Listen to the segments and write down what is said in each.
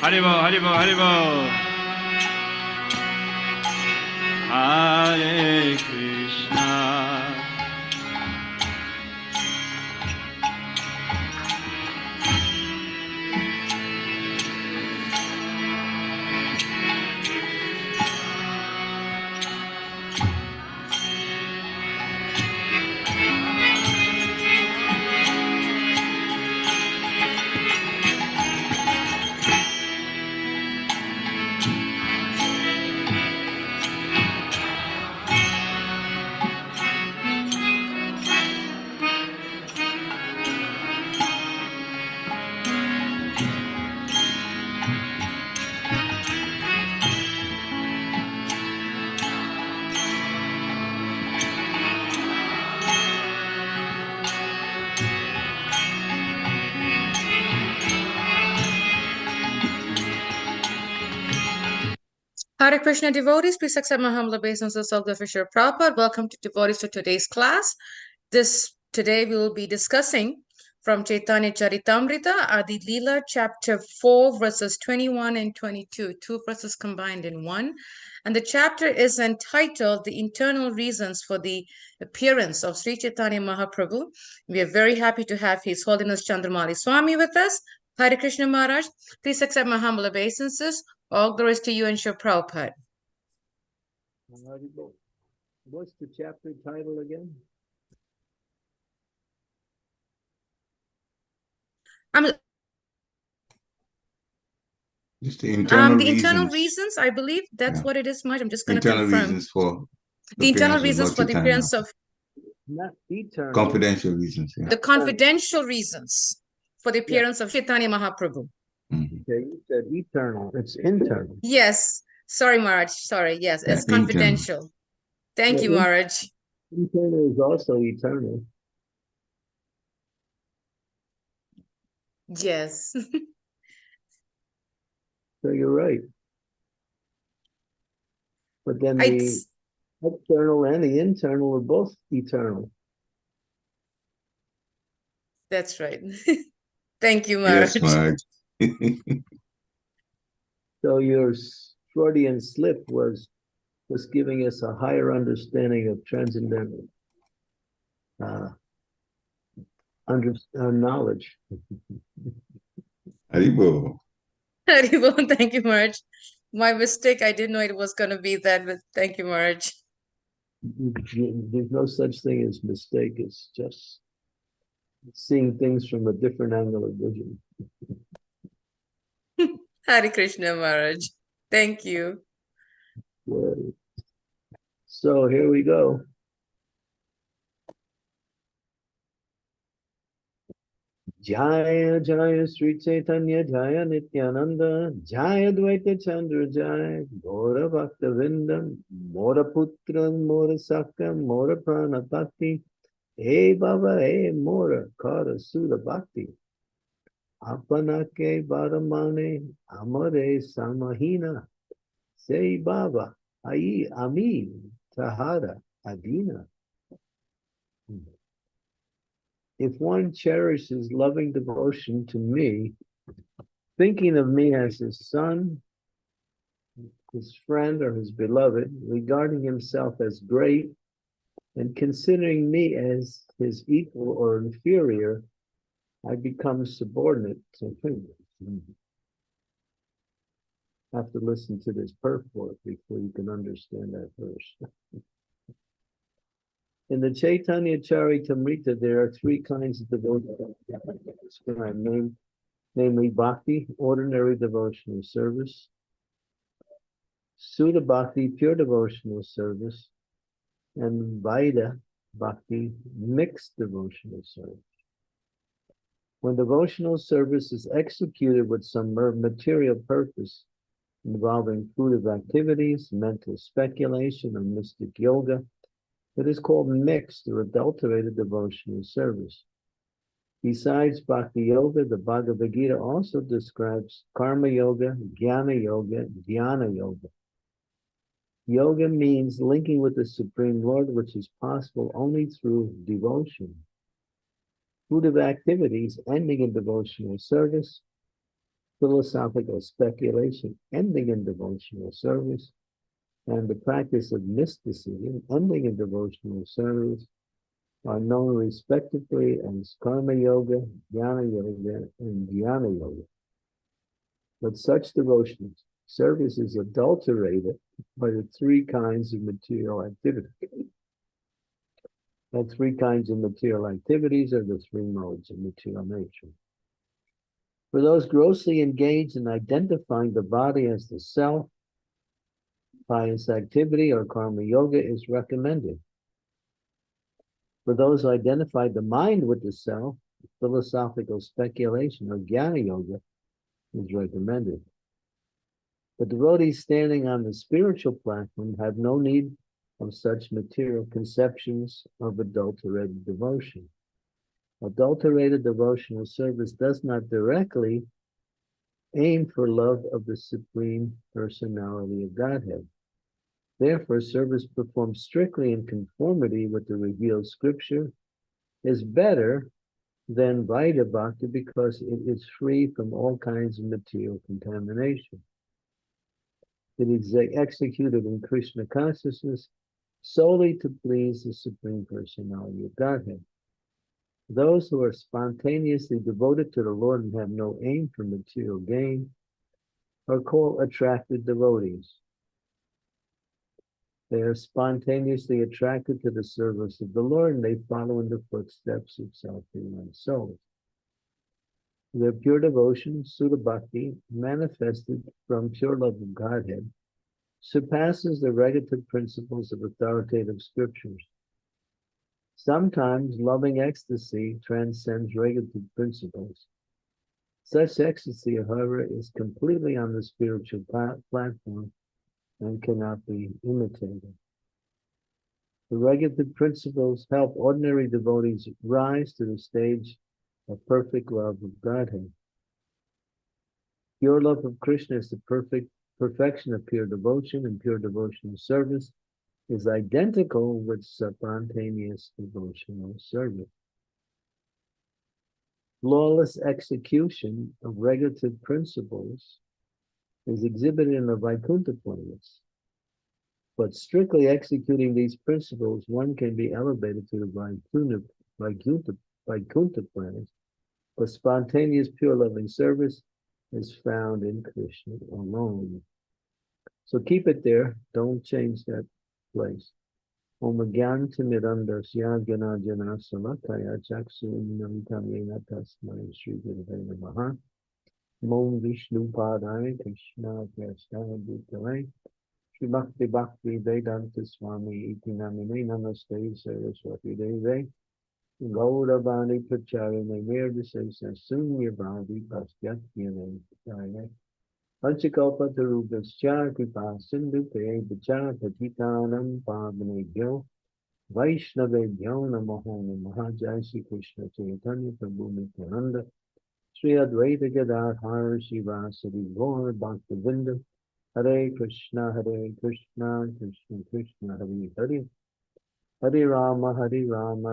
Haribo, Haribo, Haribo. Hare Krishna. Hare Krishna devotees, please accept my humble obeisances of the official Prabhupada. Welcome to devotees to today's class. Today we will be discussing from Chaitanya Charitamrita, Adi Lila, chapter 4, verses 21 and 22, two verses combined in one. And the chapter is entitled The Internal Reasons for the Appearance of Sri Chaitanya Mahaprabhu. We are very happy to have His Holiness Candramauli Swami with us. Hare Krishna Maharaj, please accept my humble obeisances. All glories to you and Shri Prabhupada. What's the chapter title again? Just the internal reasons, I believe that's what it is, Maj. I'm just going to confirm. Reasons for the internal reasons for the appearance of not eternal. Confidential reasons. Yeah. The confidential reasons for the appearance of Chaitanya Mahaprabhu. Okay, you said eternal. It's internal. Yes. Sorry, Maharaj. Sorry. Yes, it's confidential. Thank you, Maharaj. Internal is also eternal. Yes. So you're right. But then the external and the internal are both eternal. That's right. Thank you, Maharaj. Yes, Maharaj. So your Freudian slip was giving us a higher understanding of transcendental knowledge. Haribo. Haribo, thank you, Maharaj. My mistake, I didn't know it was going to be that, but thank you, Maharaj. There's no such thing as mistake. It's just seeing things from a different angle of vision. Hare Krishna, Maharaj. Thank you. Good. So here we go. Jaya Jaya Sri Chaitanya Jaya Nityananda Jaya Dvaita Chandra Jaya Gora Bhakta Vindam Mora Putra Mora Saka Mora Prana Bhakti Hey Baba Hey Mora Kara Sura Bhakti Apanake Baramane Amare Samahina Say Baba Ai Ami Tahara Adina. If one cherishes loving devotion to me, thinking of me as his son, his friend, or his beloved, regarding himself as great, and considering me as his equal or inferior, I become subordinate to him. Have to listen to this purport before you can understand that verse. In the Chaitanya Charitamrita, there are three kinds of devotion, namely bhakti, ordinary devotional service, Sudha Bhakti, pure devotional service, and Vaida Bhakti, mixed devotional service. When devotional service is executed with some material purpose involving fruitive activities, mental speculation, or mystic yoga, it is called mixed or adulterated devotional service. Besides Bhakti Yoga, the Bhagavad Gita also describes Karma Yoga, Jnana Yoga, Dhyana Yoga. Yoga means linking with the Supreme Lord, which is possible only through devotion. Fruitive activities ending in devotional service philosophical speculation ending in devotional service, and the practice of mysticism ending in devotional service are known respectively as karma yoga, jnana yoga, and jnana yoga. But such devotional service is adulterated by the three kinds of material activity. The three kinds of material activities are the three modes of material nature. For those grossly engaged in identifying the body as the self, pious activity or karma yoga is recommended. For those who identify the mind with the self, philosophical speculation or jnana yoga is recommended. The devotees standing on the spiritual platform have no need of such material conceptions of adulterated devotion. Adulterated devotional service does not directly aim for love of the Supreme Personality of Godhead. Therefore, service performed strictly in conformity with the revealed scripture is better than Vaidya Bhakti because it is free from all kinds of material contamination. It is executed in Krishna consciousness solely to please the Supreme Personality of Godhead. Those who are spontaneously devoted to the Lord and have no aim for material gain are called attracted devotees. They are spontaneously attracted to the service of the Lord and they follow in the footsteps of self-realized souls. Their pure devotion, Sudha Bhakti, manifested from pure love of Godhead, surpasses the regulative principles of authoritative scriptures. Sometimes loving ecstasy transcends regulative principles. Such ecstasy, however, is completely on the spiritual platform and cannot be imitated. The regulative principles help ordinary devotees rise to the stage of perfect love of Godhead. Pure love of Krishna is the perfection of pure devotion, and pure devotional service is identical with spontaneous devotional service. Flawless execution of regulative principles is exhibited in the Vaikuntha planes. But strictly executing these principles, one can be elevated to the Vaikuntha planes. But spontaneous pure loving service is found in Krishna alone. So keep it there. Don't change that place. Om Gyantimidandasya Gyanajana Samakaya Chaksunnam Tamena Tasmai Sri Gurave Namaha. Om Vishnu Padaya Krishna Vyasaya Bhutale Sri Bhakti Vedanta Swami Iti Namine Namaste Saraswati Deve Gauravani Pracharane Nirdisesa Sunya Bhadi Pastyathyane Daya Panchakalpa Tarubhascha Kripa Sindhu Pe Vichara Patitanam Pavnebhyo Vaishnavebhyo Namaho Namaha Jai Shri Krishna Chaitanya Prabhu Nityananda Sri Advaita Gadadhara Shivasadi Gaur Bhaktivinda Hare Krishna Krishna Krishna Hare Hare Hare Rama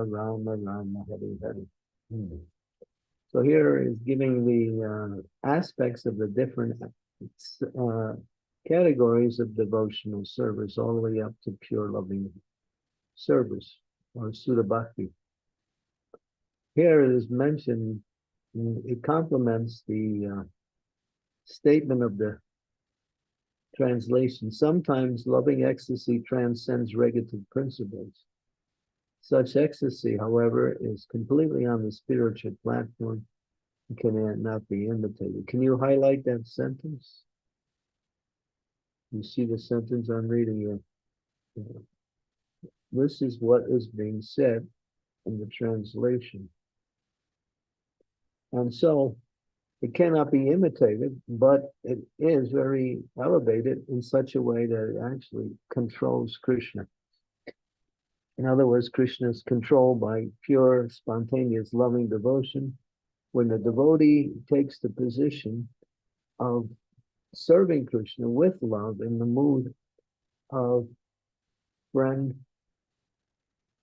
Rama Rama Hare Hare. So here is giving the aspects of the different categories of devotional service all the way up to pure loving service or Sudha Bhakti. Here it is mentioned, it complements the statement of the translation. Sometimes loving ecstasy transcends regulative principles. Such ecstasy, however, is completely on the spiritual platform and cannot be imitated. Can you highlight that sentence? You see the sentence I'm reading here. This is what is being said in the translation. And so it cannot be imitated, but it is very elevated in such a way that it actually controls Krishna. In other words, Krishna is controlled by pure, spontaneous, loving devotion. When the devotee takes the position of serving Krishna with love in the mood of friend,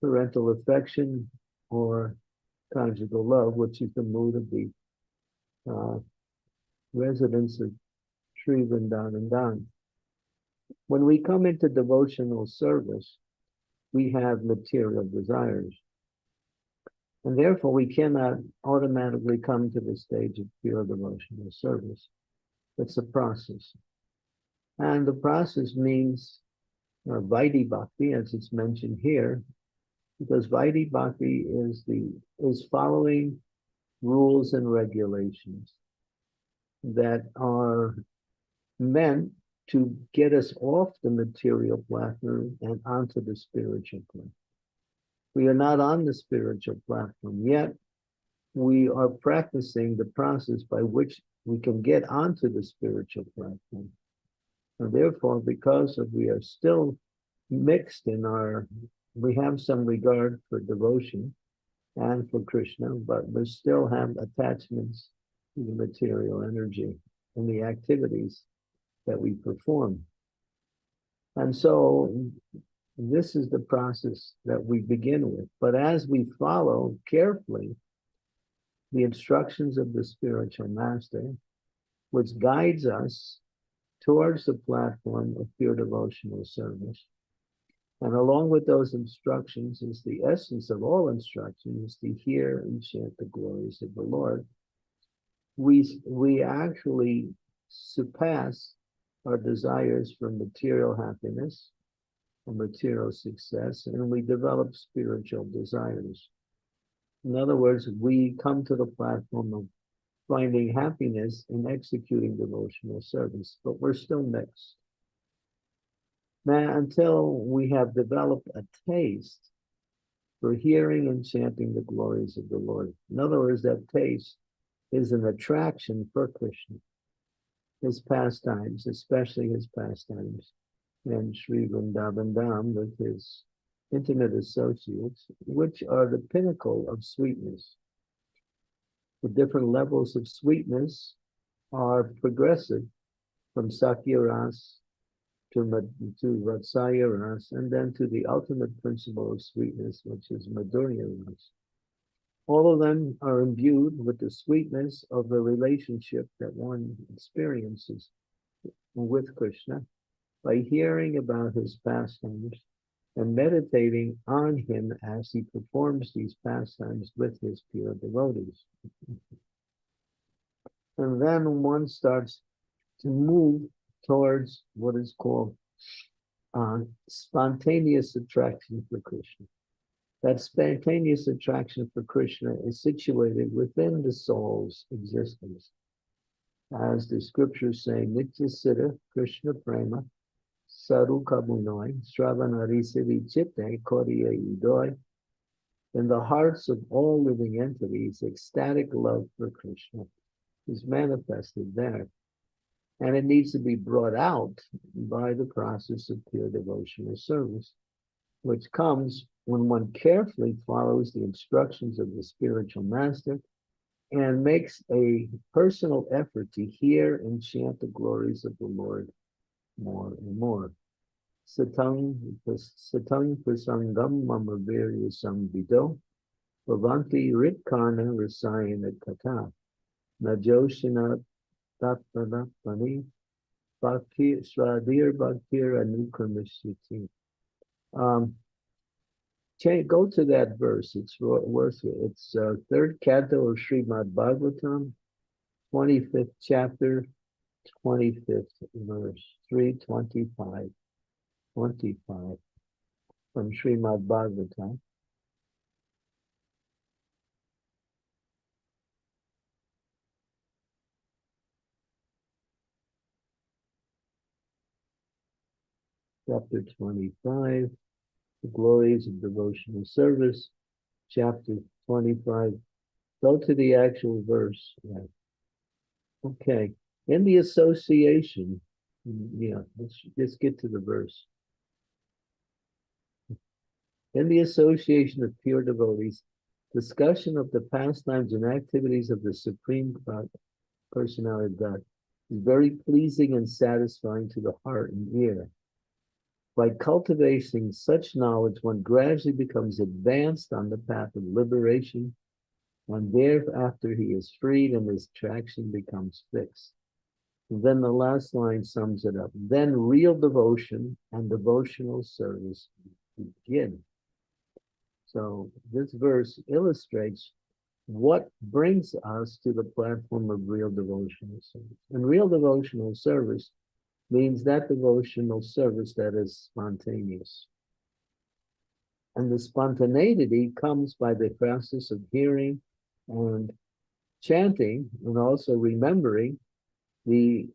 parental affection, or conjugal love, which is the mood of the residents of Sri Vrindavan. When we come into devotional service, we have material desires. And therefore, we cannot automatically come to the stage of pure devotional service. It's a process. And the process means Vaidhi Bhakti, as it's mentioned here, because Vaidhi Bhakti is following rules and regulations that are meant to get us off the material platform and onto the spiritual plane. We are not on the spiritual platform yet. We are practicing the process by which we can get onto the spiritual platform. And therefore, because we are still mixed we have some regard for devotion and for Krishna, but we still have attachments to the material energy and the activities that we perform. And so this is the process that we begin with. But as we follow carefully the instructions of the spiritual master, which guides us towards the platform of pure devotional service, and along with those instructions is the essence of all instructions, to hear and chant the glories of the Lord, we actually surpass our desires for material happiness and material success, and we develop spiritual desires. In other words, we come to the platform of finding happiness in executing devotional service, but we're still mixed. Now, until we have developed a taste for hearing and chanting the glories of the Lord. In other words, that taste is an attraction for Krishna, his pastimes, especially his pastimes, and Sri Vrindavan Dham with his intimate associates, which are the pinnacle of sweetness. The different levels of sweetness are progressive from Sakya Ras to Vatsaya Ras, and then to the ultimate principle of sweetness, which is Madhurya Ras. All of them are imbued with the sweetness of the relationship that one experiences with Krishna by hearing about his pastimes and meditating on him as he performs these pastimes with his pure devotees. And then one starts to move towards what is called spontaneous attraction for Krishna. That spontaneous attraction for Krishna is situated within the soul's existence. As the scriptures say, Nitya Siddha Krishna Prema Saru Kabunoi Sravanari Siddhi Chitte Koriya Udoi. In the hearts of all living entities, ecstatic love for Krishna is manifested there. And it needs to be brought out by the process of pure devotional service, which comes when one carefully follows the instructions of the spiritual master and makes a personal effort to hear and chant the glories of the Lord more and more. Satang prasangam mama virya samvido bhavanti ritkarna rasayana kata najoshina tatpadapani bhakti sradir bhaktir anukramisiti. Go to that verse. It's worth it. It's third canto of Srimad Bhagavatam, 25th chapter, 25th verse, 325, 25 from Srimad Bhagavatam. Chapter 25. The glories of devotional service, chapter 25. Go to the actual verse. Yeah. Okay. In the association, let's get to the verse. In the association of pure devotees, discussion of the pastimes and activities of the Supreme Personality of God is very pleasing and satisfying to the heart and ear. By cultivating such knowledge, one gradually becomes advanced on the path of liberation, and thereafter he is freed and his attraction becomes fixed. Then the last line sums it up. Then real devotion and devotional service begin. So this verse illustrates what brings us to the platform of real devotional service. And real devotional service means that devotional service that is spontaneous. And the spontaneity comes by the process of hearing and chanting, and also remembering the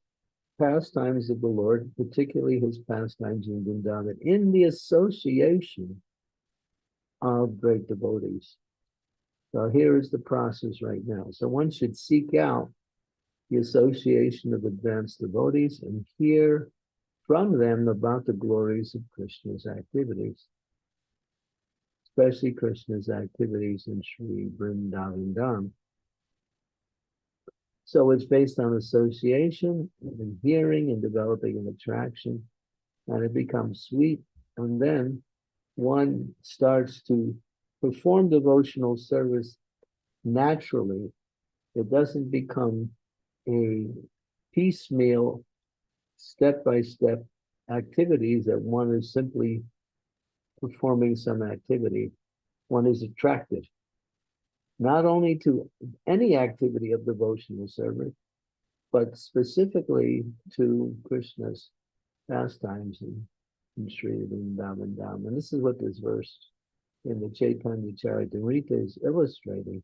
pastimes of the Lord, particularly his pastimes in Vrindavan, in the association of great devotees. So here is the process right now. So one should seek out the association of advanced devotees and hear from them about the glories of Krishna's activities, especially Krishna's activities in Sri Vrindavan Dham. So it's based on association and hearing and developing an attraction, and it becomes sweet. And then one starts to perform devotional service naturally. It doesn't become a piecemeal, step-by-step activities that one is simply performing some activity. One is attracted not only to any activity of devotional service, but specifically to Krishna's pastimes in Sri Vrindavan Dham. And this is what this verse in the Chaitanya Charitamrita is illustrating,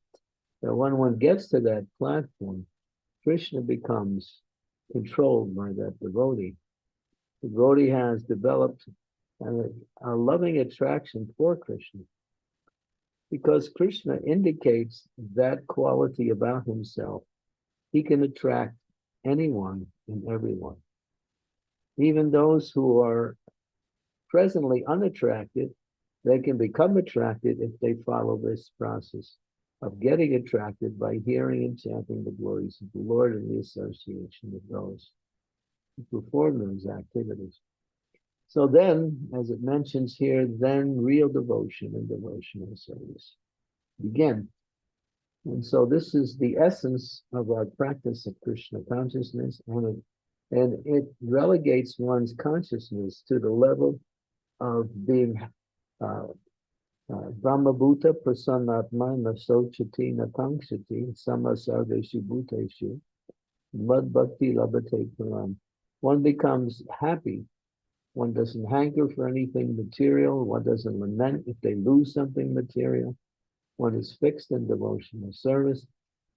that when one gets to that platform, Krishna becomes controlled by that devotee. The devotee has developed a loving attraction for Krishna, because Krishna indicates that quality about himself. He can attract anyone and everyone. Even those who are presently unattracted, they can become attracted if they follow this process of getting attracted by hearing and chanting the glories of the Lord and the association of those who perform those activities. So then, as it mentions here, then real devotion and devotional service begin. And so this is the essence of our practice of Krishna consciousness, and it relegates one's consciousness to the level of being Brahmabhuta prasannatma nasochati nakangshati samasarveshu bhuteshu mad bhakti labhate param. One becomes happy. One doesn't hanker for anything material. One doesn't lament if they lose something material. One is fixed in devotional service.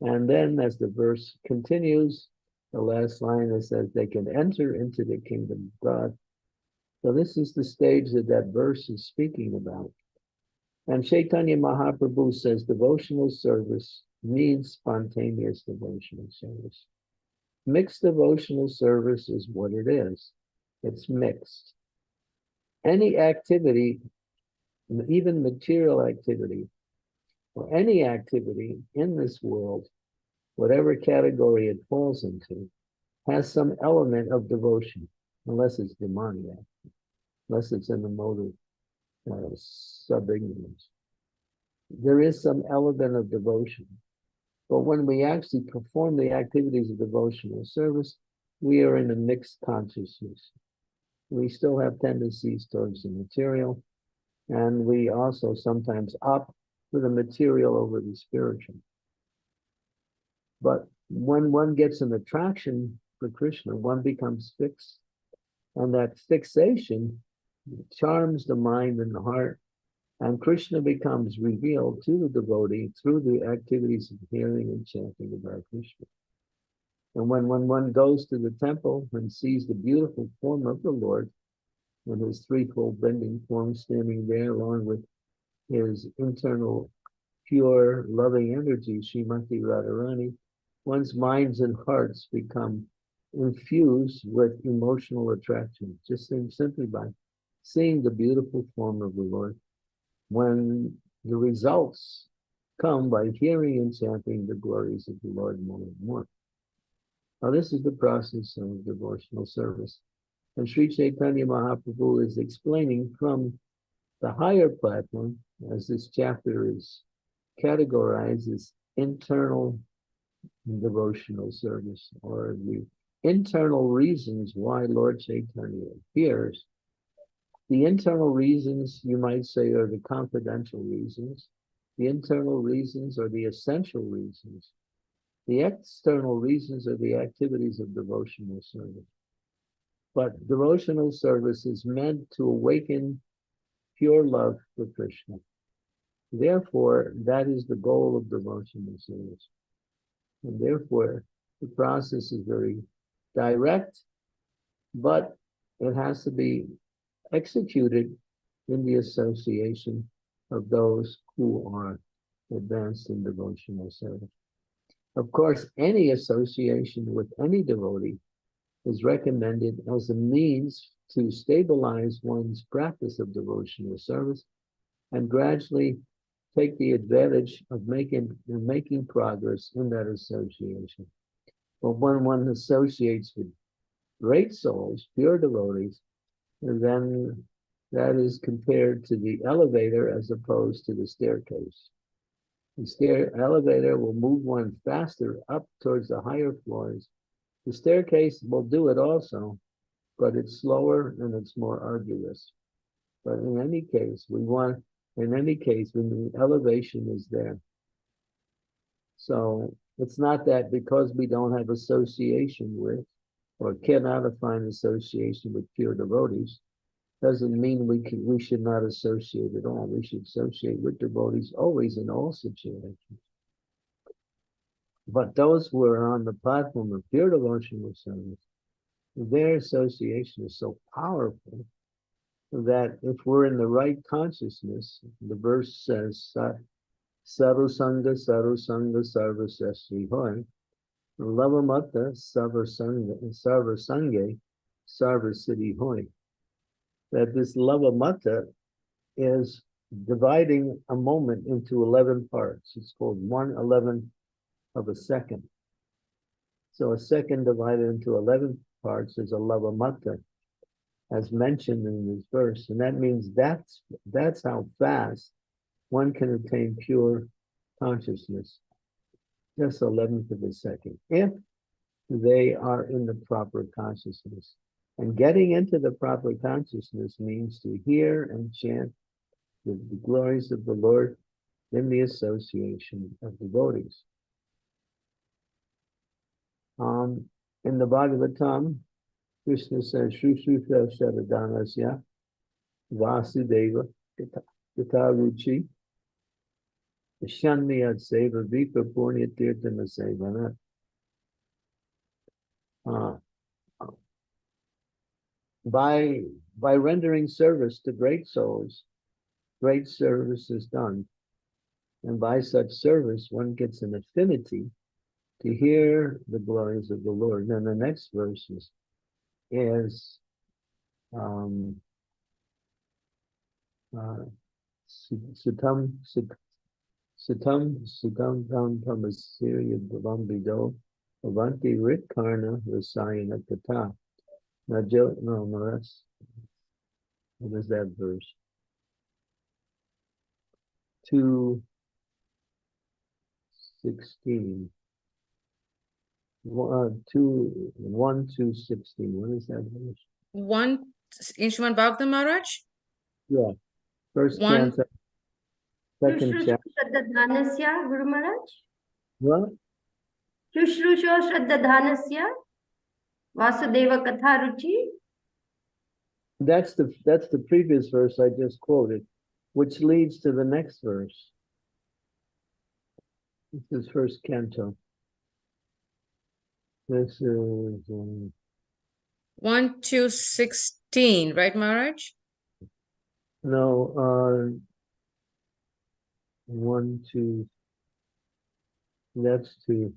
And then as the verse continues, the last line, it says they can enter into the kingdom of God. So this is the stage that that verse is speaking about. And Chaitanya Mahaprabhu says devotional service means spontaneous devotional service. Mixed devotional service is what it is. It's mixed. Any activity, even material activity, or any activity in this world, whatever category it falls into, has some element of devotion, unless it's demoniac, unless it's in the mode of sub-ignorance. There is some element of devotion. But when we actually perform the activities of devotional service, we are in a mixed consciousness. We still have tendencies towards the material, and we also sometimes opt for the material over the spiritual. But when one gets an attraction for Krishna, one becomes fixed, and that fixation charms the mind and the heart, and Krishna becomes revealed to the devotee through the activities of hearing and chanting about Krishna. And when one goes to the temple and sees the beautiful form of the Lord, and his threefold bending form standing there, along with his internal pure loving energy, Srimati Radharani, one's minds and hearts become infused with emotional attraction, just simply by seeing the beautiful form of the Lord. When the results come by hearing and chanting the glories of the Lord more and more. Now, this is the process of devotional service. And Sri Chaitanya Mahaprabhu is explaining from the higher platform, as this chapter is categorized as internal devotional service, or the internal reasons why Lord Chaitanya appears. The internal reasons, you might say, are the confidential reasons. The internal reasons are the essential reasons. The external reasons are the activities of devotional service. But devotional service is meant to awaken pure love for Krishna. Therefore, that is the goal of devotional service. And therefore, the process is very direct, but it has to be executed in the association of those who are advanced in devotional service. Of course, any association with any devotee is recommended as a means to stabilize one's practice of devotional service and gradually take the advantage of making progress in that association. But when one associates with great souls, pure devotees, then that is compared to the elevator as opposed to the staircase. The elevator will move one faster up towards the higher floors. The staircase will do it also, but it's slower and it's more arduous. But in any case, when the elevation is there. So it's not that because we don't have association with or cannot find association with pure devotees, doesn't mean we should not associate at all. We should associate with devotees always in all situations. But those who are on the platform of pure devotional service, their association is so powerful that if we're in the right consciousness, the verse says, Sarusanga, Sarusanga, Sarvasya Hoy, Lavamata, Sarvasange, Sarvasiddhi Hoy. That this Lavamata is dividing a moment into 11 parts. It's called 1/11 of a second. So a second divided into 11 parts is a Lavamata, as mentioned in this verse. And that means that's how fast one can attain pure consciousness. Just 11th of a second, if they are in the proper consciousness. And getting into the proper consciousness means to hear and chant the glories of the Lord in the association of devotees. In the Bhagavatam, Krishna says, Shrushruta Sharadanasya Vasudeva Gitaruchi Shanyad Seva Vipa Purnya Tirtana Sevana. By rendering service to great souls, great service is done. And by such service, one gets an affinity to hear the glories of the Lord. Then the next verse is Sutam Tamasirya Bhavambido Avanti Ritkarna Rasayana Kata. Now, what is that verse? 2:16. 1:16. What is that verse? In Srimad Bhagavatam Maharaj? Yeah. First One. canto, second chapter. Shraddha Guru Maharaj. What? Shushrusho Shraddha Vasudeva Katha Ruchi. That's the previous verse I just quoted, which leads to the next verse. This is first canto. This is 1:16, right, Maharaj? no 1, 2. That's 2.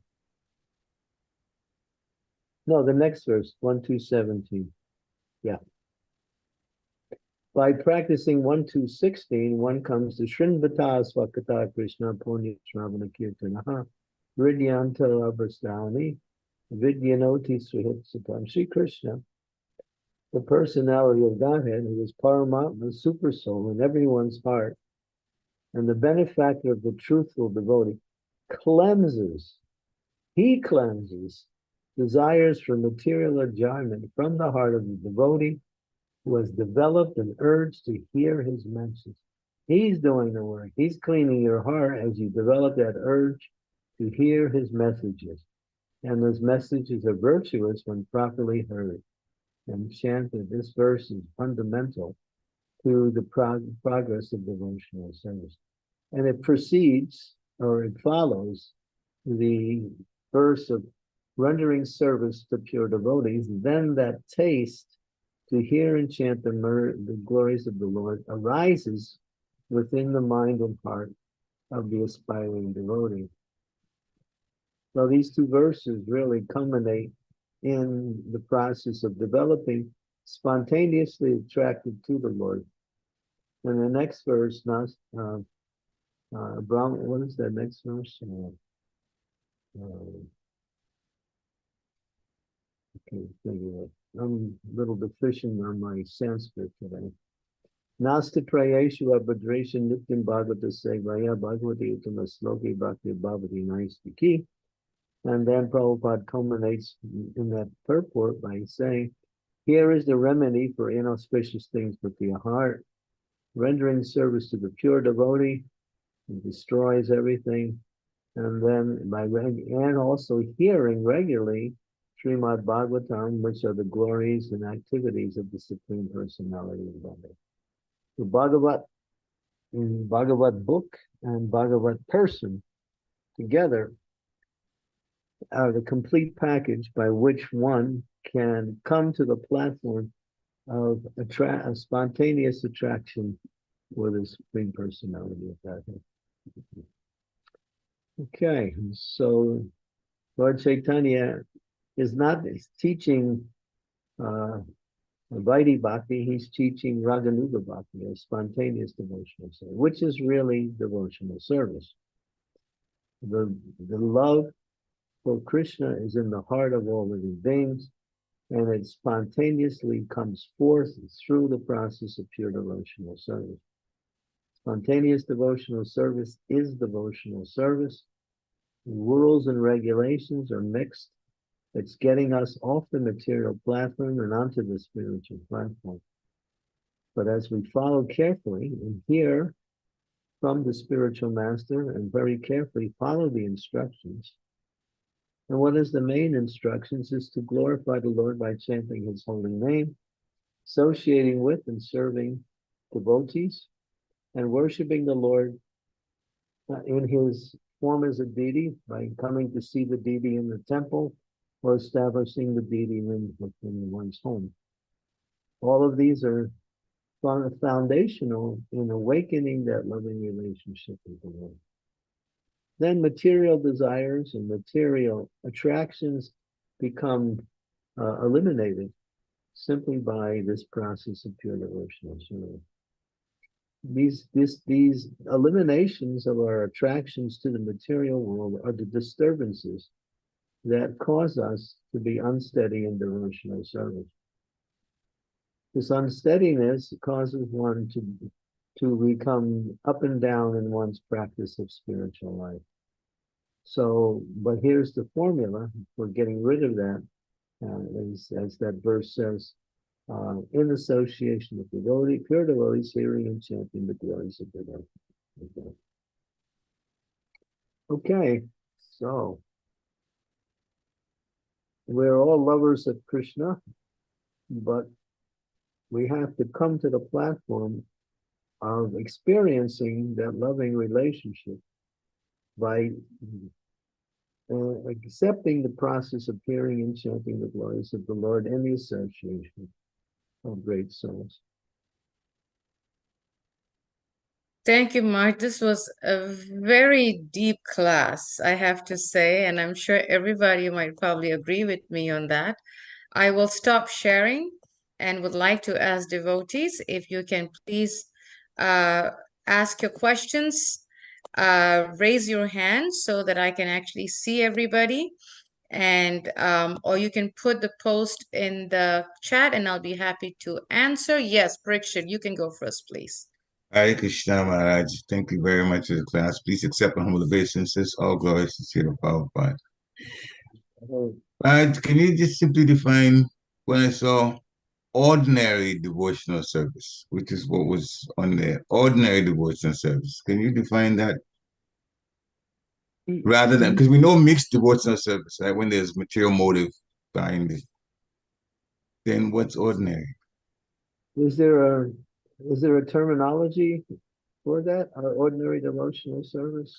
No, the next verse, 1:17. Yeah. By practicing 1:16, one comes to Shrinvata Swakata Krishna Punya Shravana Kirtanaha Ridyanta Abhastani Vidyanoti Srihit Satam. Sri Krishna, the personality of Godhead, who is Paramatma, super soul in everyone's heart, and the benefactor of the truthful devotee, he cleanses desires for material enjoyment from the heart of the devotee who has developed an urge to hear his message. He's doing the work. He's cleaning your heart as you develop that urge to hear his messages. And those messages are virtuous when properly heard and chanted. This verse is fundamental to the progress of devotional service. And it precedes, or it follows, the verse of rendering service to pure devotees. Then that taste to hear and chant the glories of the Lord arises within the mind and heart of the aspiring devotee. So these two verses really culminate in the process of developing spontaneously attracted to the Lord. And the next verse, what is that next verse? I'm a little deficient on my Sanskrit today. Nasti prayeshu abhadreshan nityam bhagavata sevaya bhagavati uttama sloki bhakti bhavati naistiki. And then Prabhupada culminates in that purport by saying, here is the remedy for inauspicious things with the heart. Rendering service to the pure devotee, it destroys everything. And then and also hearing regularly Srimad Bhagavatam, which are the glories and activities of the Supreme Personality of Godhead. The Bhagavat book and Bhagavat person together are the complete package by which one can come to the platform of a spontaneous attraction for the Supreme Personality of Godhead. Okay, so Lord Chaitanya is not teaching Vaidhi Bhakti, he's teaching Raganuga Bhakti, a spontaneous devotional service, which is really devotional service. The love for Krishna is in the heart of all living beings, and it spontaneously comes forth through the process of pure devotional service. Spontaneous devotional service is devotional service. Rules and regulations are mixed. It's getting us off the material platform and onto the spiritual platform. But as we follow carefully and hear from the spiritual master and very carefully follow the instructions, and what is the main instructions is to glorify the Lord by chanting his holy name, associating with and serving devotees, and worshiping the Lord in his form as a deity by coming to see the deity in the temple or establishing the deity within one's home. All of these are foundational in awakening that loving relationship with the Lord. Then material desires and material attractions become eliminated simply by this process of pure devotional service. These eliminations of our attractions to the material world are the disturbances that cause us to be unsteady in devotional service. This unsteadiness causes one to become up and down in one's practice of spiritual life. So, but here's the formula for getting rid of that, as that verse says, in association with devotee, pure devotees, hearing and chanting the glories of the Lord. Okay, so we're all lovers of Krishna, but we have to come to the platform of experiencing that loving relationship by accepting the process of hearing and chanting the glories of the Lord and the association of great souls. Thank you, Mark. This was a very deep class, I have to say, and I'm sure everybody might probably agree with me on that. I will stop sharing and would like to ask devotees if you can please ask your questions, raise your hand so that I can actually see everybody, and or you can put the post in the chat and I'll be happy to answer. Yes, Parikshit, you can go first, please. Hare Krishna Maharaj, thank you very much for the class. Please accept a humble obeisance. All glories to the Prabhupada. Can you just simply define when I saw ordinary devotional service, which is what was on there, ordinary devotional service. Can you define that rather than, because we know mixed devotional service, right? When there's material motive behind it, then what's ordinary? Is there a terminology for that? Ordinary devotional service?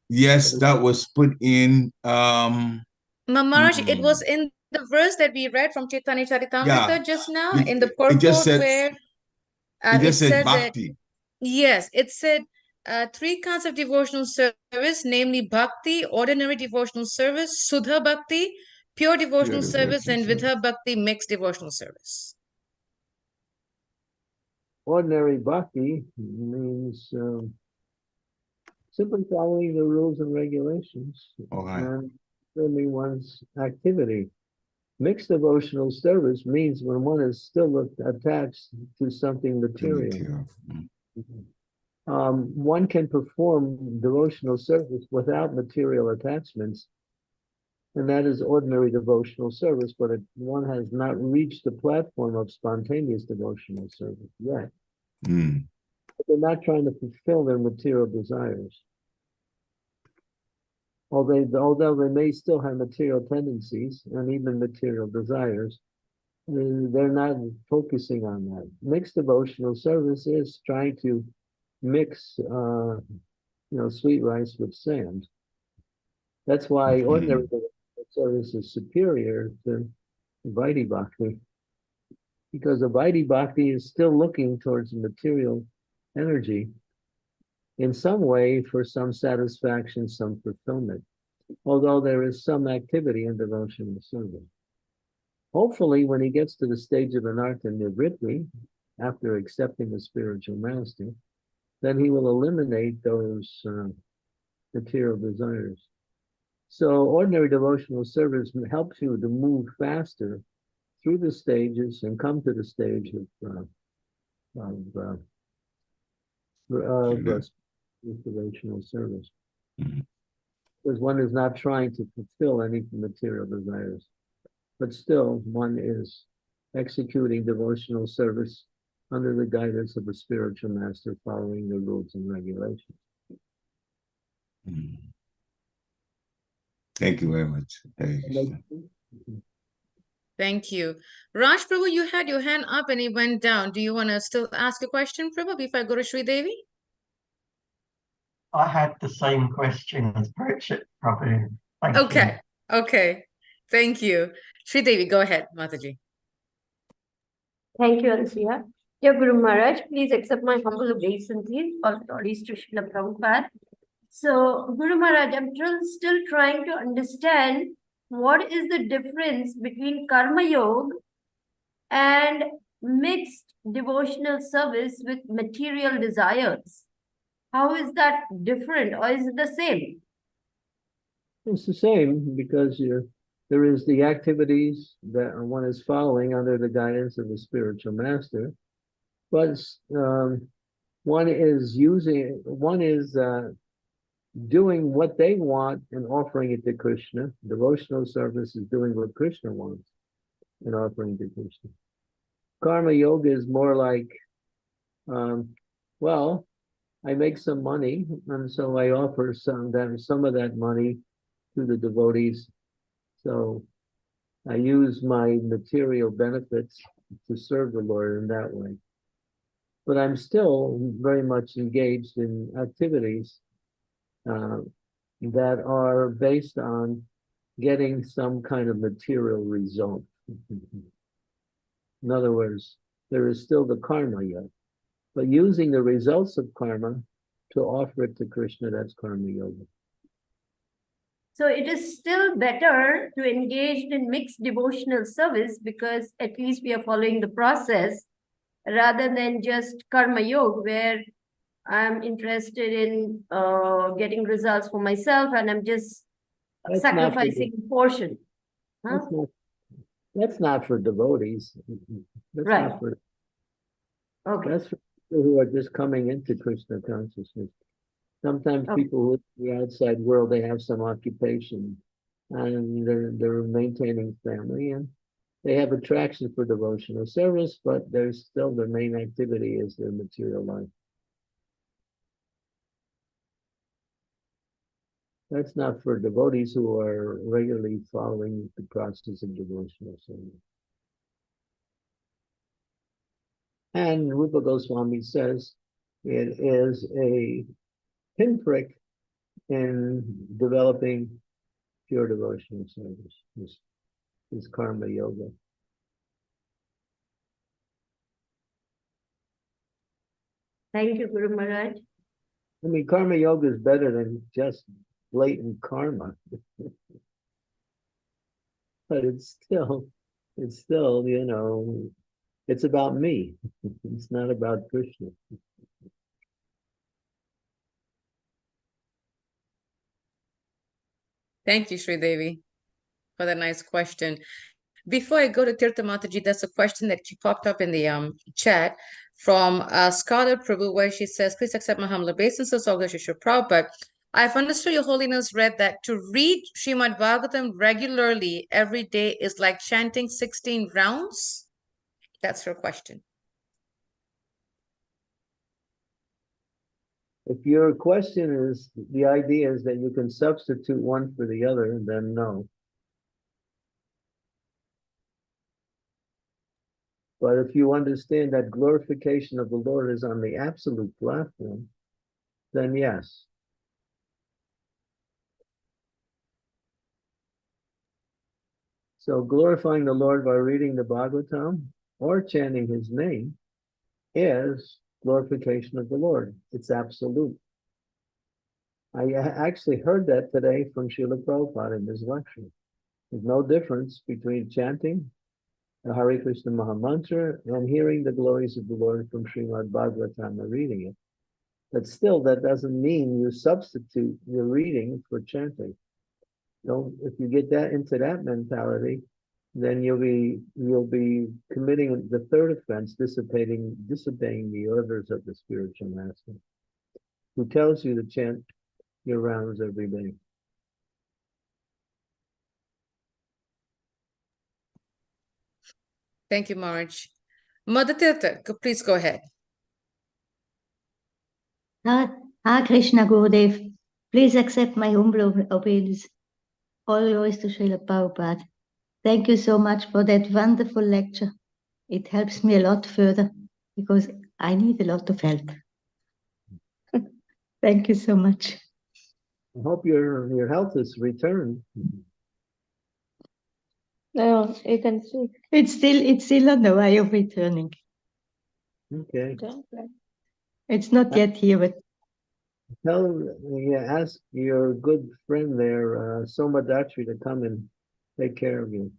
Yes, that was put in. Maharaj, it was in the verse that we read from Chaitanya Charitamrita Yeah, just now, in the it just purport said where it it just said said that, bhakti. yes, it said three kinds of devotional service, namely bhakti, ordinary devotional service, Sudha bhakti, pure devotional service, and Vidha bhakti, mixed devotional service. Ordinary bhakti means simply following the rules and regulations and filming one's activity. Mixed devotional service means when one is still attached to something material. One can perform devotional service without material attachments, and that is ordinary devotional service, but one has not reached the platform of spontaneous devotional service yet. But they're not trying to fulfill their material desires. Although they may still have material tendencies and even material desires, they're not focusing on that. Mixed devotional service is trying to mix, sweet rice with sand. That's why ordinary devotional service is superior to Vaidhi Bhakti, because the Vaidhi Bhakti is still looking towards material energy in some way for some satisfaction, some fulfillment, although there is some activity in devotional service. Hopefully, when he gets to the stage of anartha nivritti, after accepting the spiritual master, then he will eliminate those material desires. So ordinary devotional service helps you to move faster through the stages and come to the stage of devotional service. Because one is not trying to fulfill any material desires, but still one is executing devotional service under the guidance of a spiritual master, following the rules and regulations. Thank you very much. Thank you. Raj Prabhu, you had your hand up and it went down. Do you want to still ask a question, Prabhu, before I go to Sri Devi? I had the same question as Parikshit, Prabhu. Thank you. Okay. Thank you. Sri Devi, go ahead, Mataji. Thank you, Ansuya. Dear Guru Maharaj, please accept my humble obeisance of glories to Srila Prabhupada. So, Guru Maharaj, I'm still trying to understand what is the difference between Karma Yoga and mixed devotional service with material desires. How is that different, or is it the same? It's the same, because there is the activities that one is following under the guidance of the spiritual master, but one is doing what they want and offering it to Krishna. Devotional service is doing what Krishna wants and offering to Krishna. Karma yoga is more like, well, I make some money, and so I offer some of that money to the devotees. So I use my material benefits to serve the Lord in that way. But I'm still very much engaged in activities that are based on getting some kind of material result. In other words, there is still the karma yet, but using the results of karma to offer it to Krishna, that's karma yoga. So it is still better to engage in mixed devotional service, because at least we are following the process, rather than just karma yoga, where I'm interested in getting results for myself and I'm just sacrificing a portion. Huh? That's not for devotees. That's right. Not for, okay. That's for people who are just coming into Krishna consciousness. Sometimes people who in the outside world, they have some occupation and they're maintaining family, and they have attraction for devotional service, but there's still their main activity is their material life. That's not for devotees who are regularly following the process of devotional service. And Rupa Goswami says it is a pinprick in developing pure devotional service, this karma yoga. Thank you, Guru Maharaj. I mean, karma yoga is better than just blatant karma. But it's still, you know, it's about me. It's not about Krishna. Thank you, Sri Devi, for that nice question. Before I go to Tirtha Mataji, there's a question that she popped up in the chat from Scholar Prabhu, where she says, please accept my humble obeisances, Olga Shishra Prabhupada. I've understood your holiness read that to read Srimad Bhagavatam regularly every day is like chanting 16 rounds. That's her question. If your question is, the idea is that you can substitute one for the other, then no. But if you understand that glorification of the Lord is on the absolute platform, then yes. So glorifying the Lord by reading the Bhagavatam or chanting his name is glorification of the Lord. It's absolute. I actually heard that today from Srila Prabhupada in his lecture. There's no difference between chanting the Hare Krishna Mahamantra and hearing the glories of the Lord from Srimad Bhagavatam or reading it. But still, that doesn't mean you substitute your reading for chanting. You know, if you get that into that mentality, then you'll be committing the third offense, disobeying the orders of the spiritual master, who tells you to chant your rounds every day. Thank you, Marge. Mother Tirtha, please go ahead. Hare Krishna Gurudev, please accept my humble obedience. All glories to Srila Prabhupada. Thank you so much for that wonderful lecture. It helps me a lot further because I need a lot of help. Thank you so much. I hope your health is returned. No, you can see. It's still on the way of returning. Okay. It's not yet here, but Ask your good friend there, Somadatri, to come and take care of you.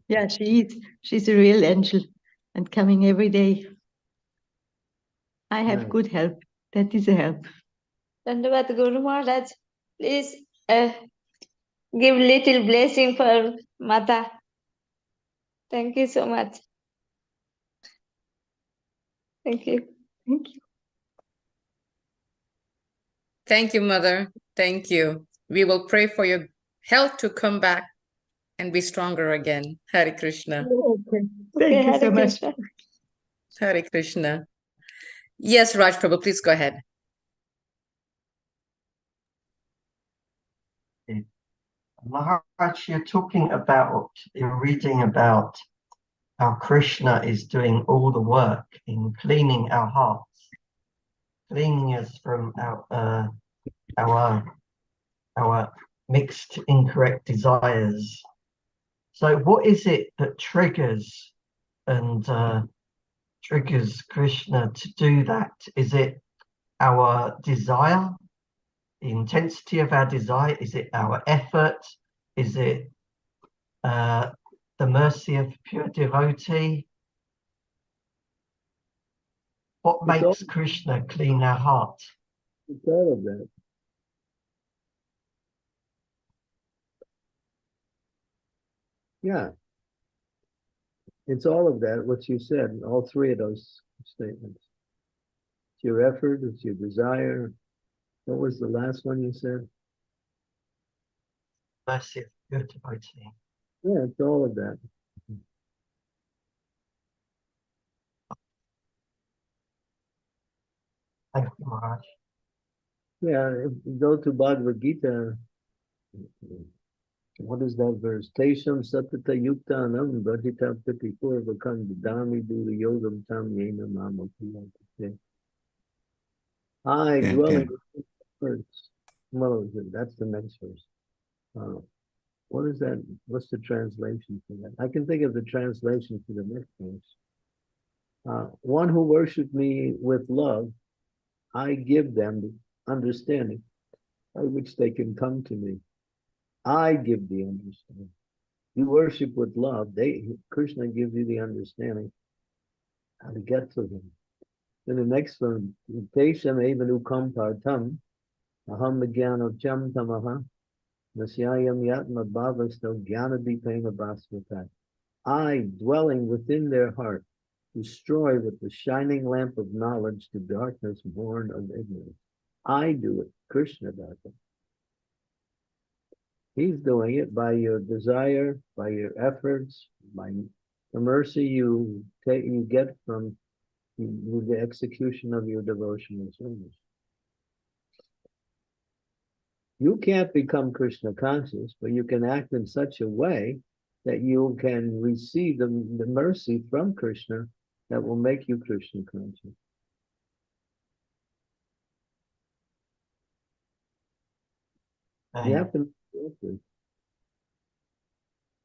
yeah, she's a real angel and coming every day. I have Nice. good help. That is a help. Dandavat Guru Maharaj, please give little blessing for Mata. Thank you so much. Thank you. Thank you. Thank you, Mother. Thank you. We will pray for your health to come back and be stronger again. Hare Krishna. Okay. Okay, Thank you Hare so much. Krishna. Hare Krishna. Yes, Raj Prabhu, please go ahead. Maharaj, you're reading about how Krishna is doing all the work in cleaning our hearts, cleaning us from our mixed, incorrect desires. So what is it that triggers Krishna to do that? Is it our desire? The intensity of our desire? Is it our effort? Is it the mercy of pure devotee? What makes Krishna clean our heart? It's all of that. Yeah. It's all of that, what you said, all three of those statements. It's your effort, it's your desire. What was the last one you said? mercy of good devotee. Yeah, it's all of that. Thank you, Maharaj. Yeah, if you go to Bhagavad Gita, what is that verse? Tesham satata yuktanam bhajita piti purvakam dami dura yogam tam yena mamapiyate. I Ten, dwell in 10. the first. Well, that's the next verse. What is that? What's the translation for that? I can think of the translation for the next verse. One who worships me with love, I give them the understanding by which they can come to me. I give the understanding. You worship with love. Krishna gives you the understanding how to get to him. Then the next one, Tesham evanukam partam, aham jnanochyam tamaha, nasyayam yatma bhavasto jnanadipena bhasvata. I, dwelling within their heart, destroy with the shining lamp of knowledge the darkness born of ignorance. I do it. Krishna does it. He's doing it by your desire, by your efforts, by the mercy you get from the execution of your devotional service. You can't become Krishna conscious, but you can act in such a way that you can receive the mercy from Krishna that will make you Krishna conscious. You have to make it.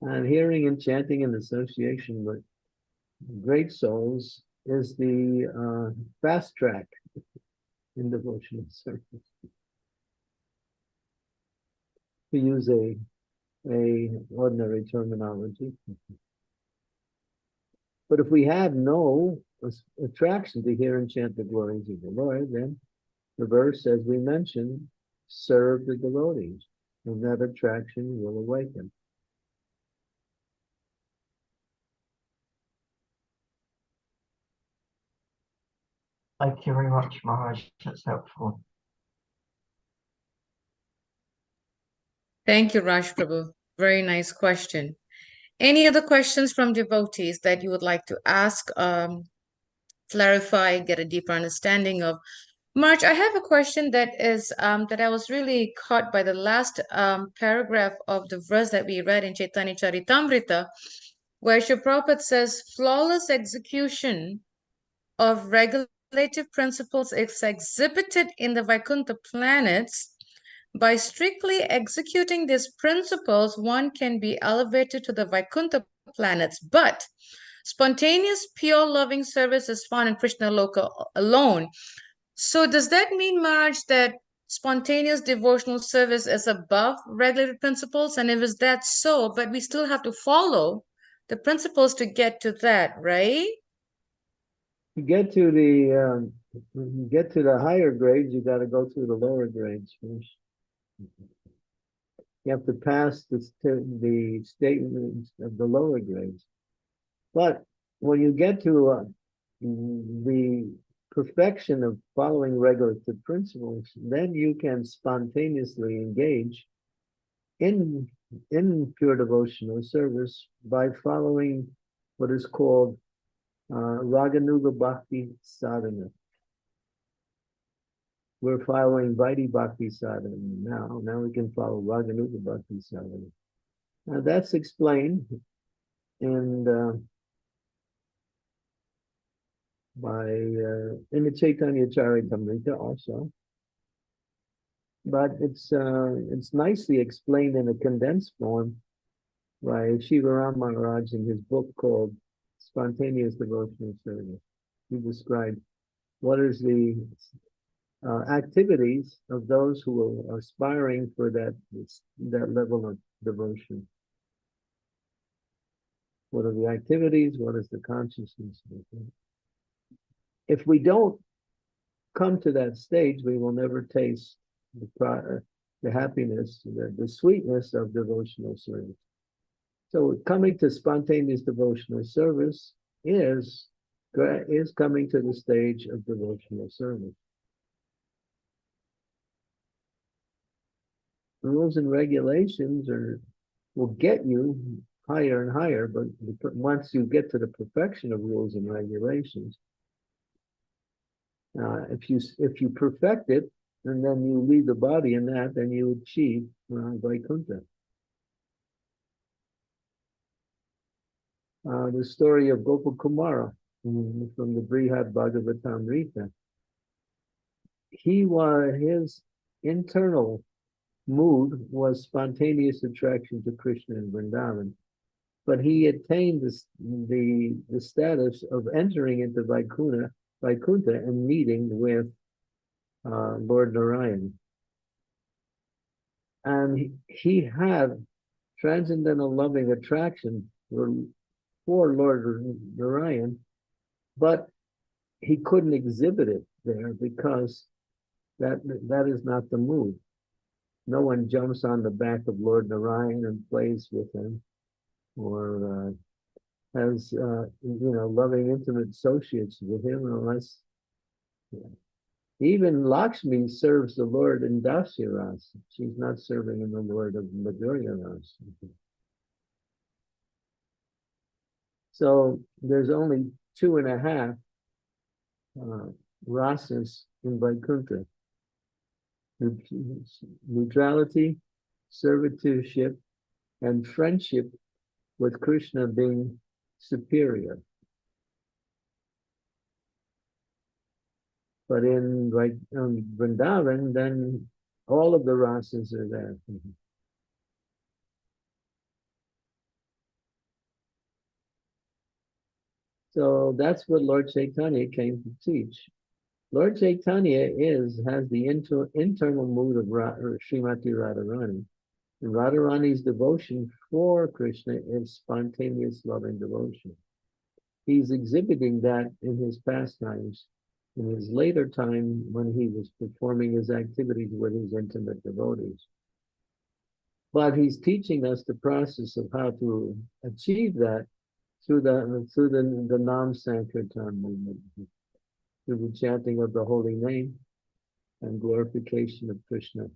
And hearing and chanting in association with great souls is the fast track in devotional service. To use a ordinary terminology. But if we have no attraction to hear and chant the glories of the Lord, then the verse, as we mentioned, serve the devotees, and that attraction will awaken. Thank you very much, Maharaj. That's helpful. Thank you, Raj Prabhu. Very nice question. Any other questions from devotees that you would like to ask, clarify, get a deeper understanding of? March, I have a question that is that I was really caught by the last paragraph of the verse that we read in Chaitanya Charitamrita, where Srila Prabhupada says, flawless execution of regulative principles is exhibited in the Vaikuntha planets. By strictly executing these principles, one can be elevated to the Vaikuntha planets, but spontaneous, pure, loving service is found in Krishna Loka alone. So does that mean, Maharaj, that spontaneous devotional service is above regulated principles? And if is that so, but we still have to follow the principles to get to that, right? To get to the higher grades, you got to go through the lower grades first. You have to pass the statements of the lower grades. But when you get to the perfection of following regulative principles, then you can spontaneously engage in pure devotional service by following what is called Raganuga Bhakti Sadhana. We're following Vaidhi Bhakti Sadhana now. Now we can follow Raganuga Bhakti Sadhana. Now that's explained in the Chaitanya Charitamrita also. But it's nicely explained in a condensed form by Shiva Ram Maharaj in his book called Spontaneous Devotional Service. He described what is the activities of those who are aspiring for that level of devotion. What are the activities? What is the consciousness? If we don't come to that stage, we will never taste the happiness, the sweetness of devotional service. So coming to spontaneous devotional service is coming to the stage of devotional service. rules and regulations will get you higher and higher, but once you get to the perfection of rules and regulations, if you perfect it, and then you leave the body in that, then you achieve Vaikuntha. The story of Gopakumara from the Brihad Bhagavatamrita. His internal mood was spontaneous attraction to Krishna and Vrindavan, but he attained the status of entering into Vaikuntha and meeting with Lord Narayan. And he had transcendental loving attraction for Lord Narayan, but he couldn't exhibit it there because that is not the mood. No one jumps on the back of Lord Narayan and plays with him, or has loving intimate associates with him, unless even Lakshmi serves the Lord in Dasya Rasa. She's not serving in the Lord of Madhurya Rasa. So there's only 2.5 rasas in Vaikuntha: neutrality, servitudeship, and friendship with Krishna being superior. But in Vrindavan, then all of the rasas are there. So that's what Lord Chaitanya came to teach. Lord Chaitanya has the internal mood of Srimati Radharani. And Radharani's devotion for Krishna is spontaneous loving devotion. He's exhibiting that in his pastimes, in his later time when he was performing his activities with his intimate devotees. But he's teaching us the process of how to achieve that through the Nam Sankirtan movement, through the chanting of the holy name and glorification of Krishna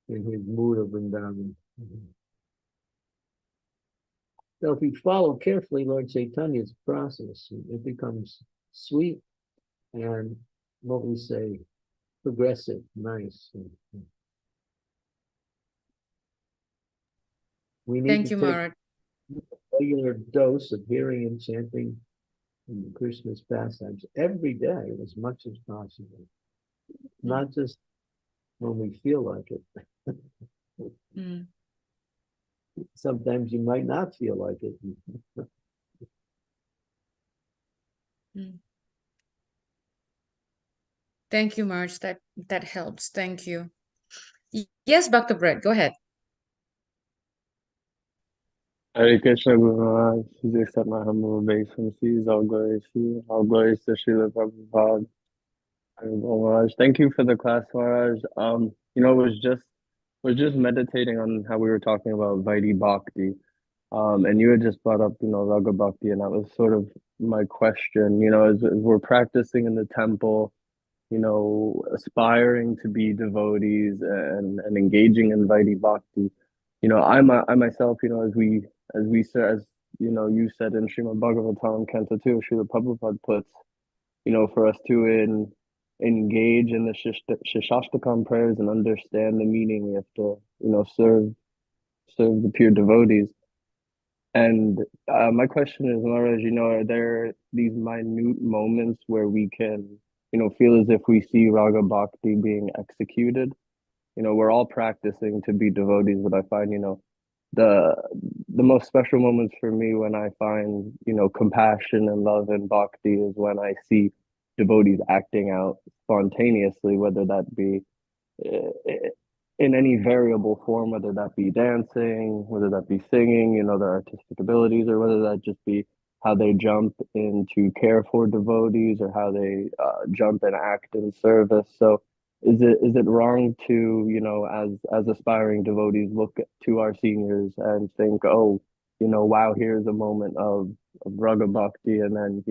in his mood of Vrindavan. So if we follow carefully Lord Chaitanya's process, it becomes sweet and, what we say, progressive, nice. We need Thank to you, take Maharaj. a regular dose of hearing and chanting Krishna's pastimes every day as much as possible. Not just when we feel like it. Mm. Sometimes you might not feel like it. Thank you, Maharaj. That helps. Thank you. Yes, Bhakta Bread, go ahead. Hare Krishna Guru Maharaj, please accept my humble obeisances. All glories to you. All glories to Srila Prabhupada. Maharaj, thank you for the class, Maharaj. Was just meditating on how we were talking about Vaidhi Bhakti. And you had just brought up, Raga Bhakti, and that was sort of my question. As we're practicing in the temple, aspiring to be devotees and engaging in Vaidhi Bhakti. I myself, as you said in Srimad Bhagavatam, Canto 2, Srila Prabhupada puts, for us to engage in the Shishashtakam prayers and understand the meaning, we have to, serve the pure devotees. And my question is, Maharaj, are there these minute moments where we can, feel as if we see Raga Bhakti being executed? We're all practicing to be devotees, but I find, the most special moments for me when I find, compassion and love and bhakti is when I see devotees acting out spontaneously, whether that be in any variable form, whether that be dancing, whether that be singing, their artistic abilities, or whether that just be how they jump in to care for devotees, or how they jump and act in service. So is it wrong to, as aspiring devotees, look to our seniors and think, oh, wow, here's a moment of Raga Bhakti, and then,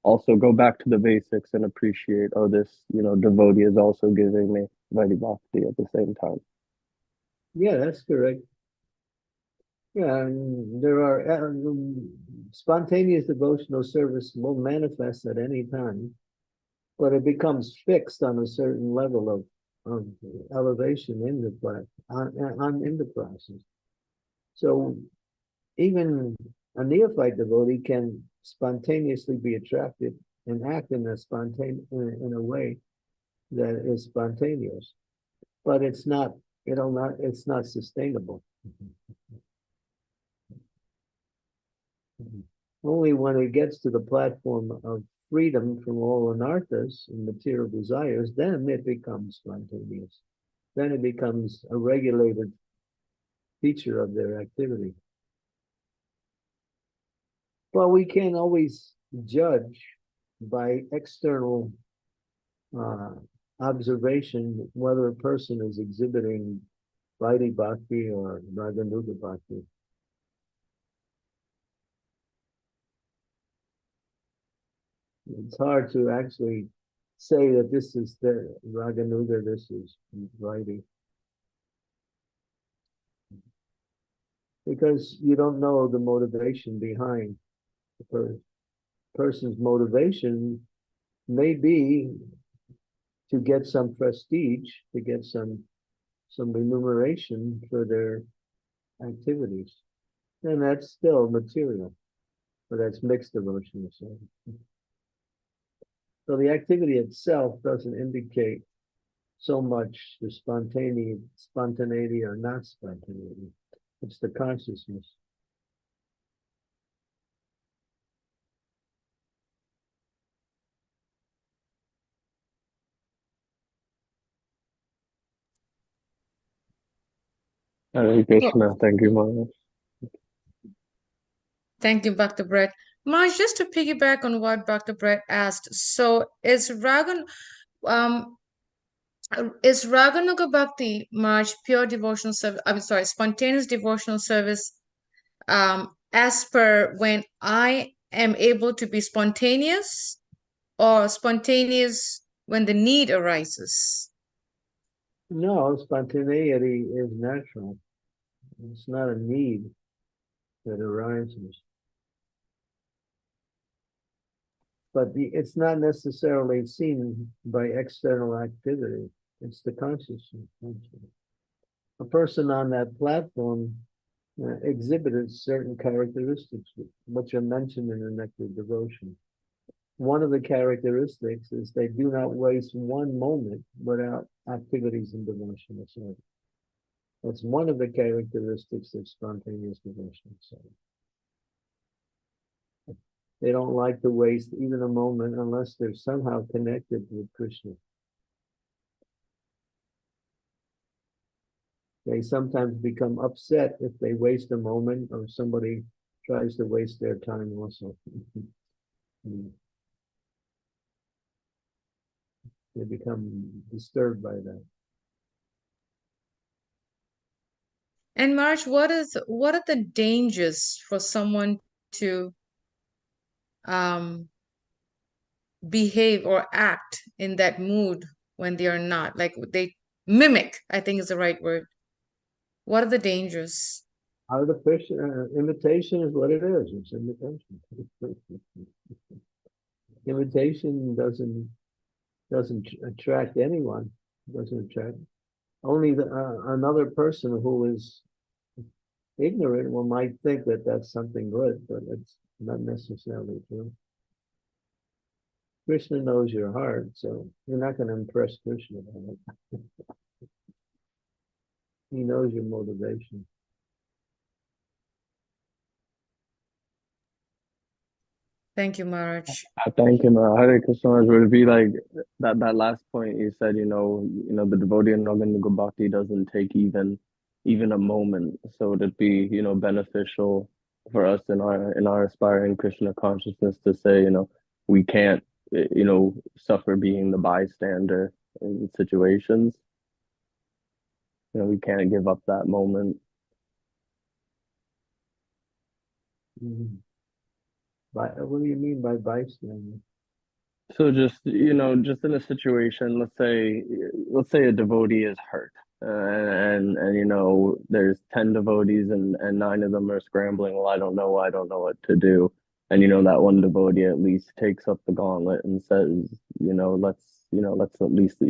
also go back to the basics and appreciate, oh, this, devotee is also giving me Vaidhi Bhakti at the same time. Yeah, that's correct. Yeah, and there are spontaneous devotional service will manifest at any time, but it becomes fixed on a certain level of elevation in the in the process. So even a neophyte devotee can spontaneously be attracted and act in a way that is spontaneous, but it's not it's not sustainable. Only when it gets to the platform of freedom from all anarthas and material desires, then it becomes spontaneous. Then it becomes a regulated feature of their activity. But we can't always judge by external observation whether a person is exhibiting Vaidhi Bhakti or Raganuga Bhakti. It's hard to actually say that this is the Raganuga, this is Vaidhi. Because you don't know the motivation behind the person's motivation may be to get some prestige, to get some remuneration for their activities. And that's still material, but that's mixed devotional service. So the activity itself doesn't indicate so much the spontaneity or not spontaneity. It's the consciousness. Hare Krishna. Thank you, Maharaj. Thank you, Bhakta Brett. Marge, just to piggyback on what Bhakta Brett asked, so is Raganuga Bhakti, Marge, pure devotional service, I'm sorry, spontaneous devotional service, as per when I am able to be spontaneous, or spontaneous when the need arises? No, spontaneity is natural. It's not a need that arises. But it's not necessarily seen by external activity. It's the consciousness. A person on that platform exhibited certain characteristics which are mentioned in the Nectar Devotion. One of the characteristics is they do not waste one moment without activities in devotional service. That's one of the characteristics of spontaneous devotional service. They don't like to waste even a moment unless they're somehow connected with Krishna. They sometimes become upset if they waste a moment or somebody tries to waste their time also. They become disturbed by that. And Marge, what are the dangers for someone to behave or act in that mood when they are not? Like they mimic, I think is the right word. What are the dangers? Artificial imitation is what it is. It's imitation. Imitation doesn't attract anyone. It doesn't attract only another person who is ignorant might think that that's something good, but it's not necessarily true. Krishna knows your heart, so you're not going to impress Krishna by it. He knows your motivation. Thank you, Maharaj. Thank you, Hare Krishna. It would be like that last point you said, the devotee in Raganuga Bhakti doesn't take even a moment. So it'd be, beneficial for us in our aspiring Krishna consciousness to say, we can't, suffer being the bystander in situations. We can't give up that moment. Mm-hmm. What do you mean by bystander? So just in a situation, let's say a devotee is hurt, and you know, there's 10 devotees and 9 of them are scrambling. Well, I don't know what to do. And you know, that one devotee at least takes up the gauntlet and says, let's at least,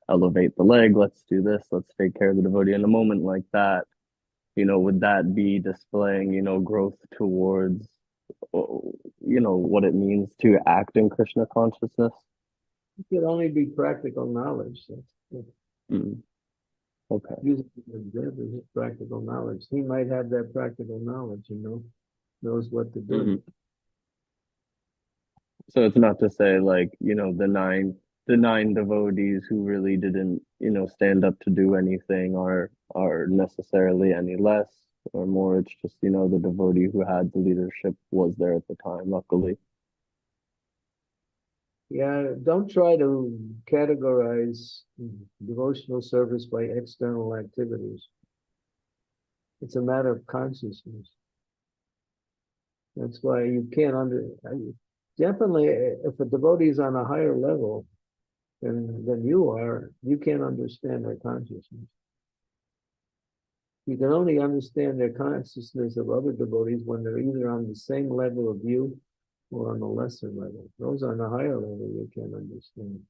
elevate the leg. Let's do this. Let's take care of the devotee. In a moment like that, would that be displaying, growth towards, what it means to act in Krishna consciousness? It could only be practical knowledge. Mm. Okay. Using the example, his practical knowledge. He might have that practical knowledge, knows what to do. Mhm. So it's not to say like, the nine devotees who really didn't, stand up to do anything are necessarily any less or more. It's just, the devotee who had the leadership was there at the time, luckily. Yeah, don't try to categorize devotional service by external activities. It's a matter of consciousness. That's why you can't definitely, if a devotee is on a higher level than you are, you can't understand their consciousness. You can only understand their consciousness of other devotees when they're either on the same level of you or on a lesser level. Those on a higher level you can't understand.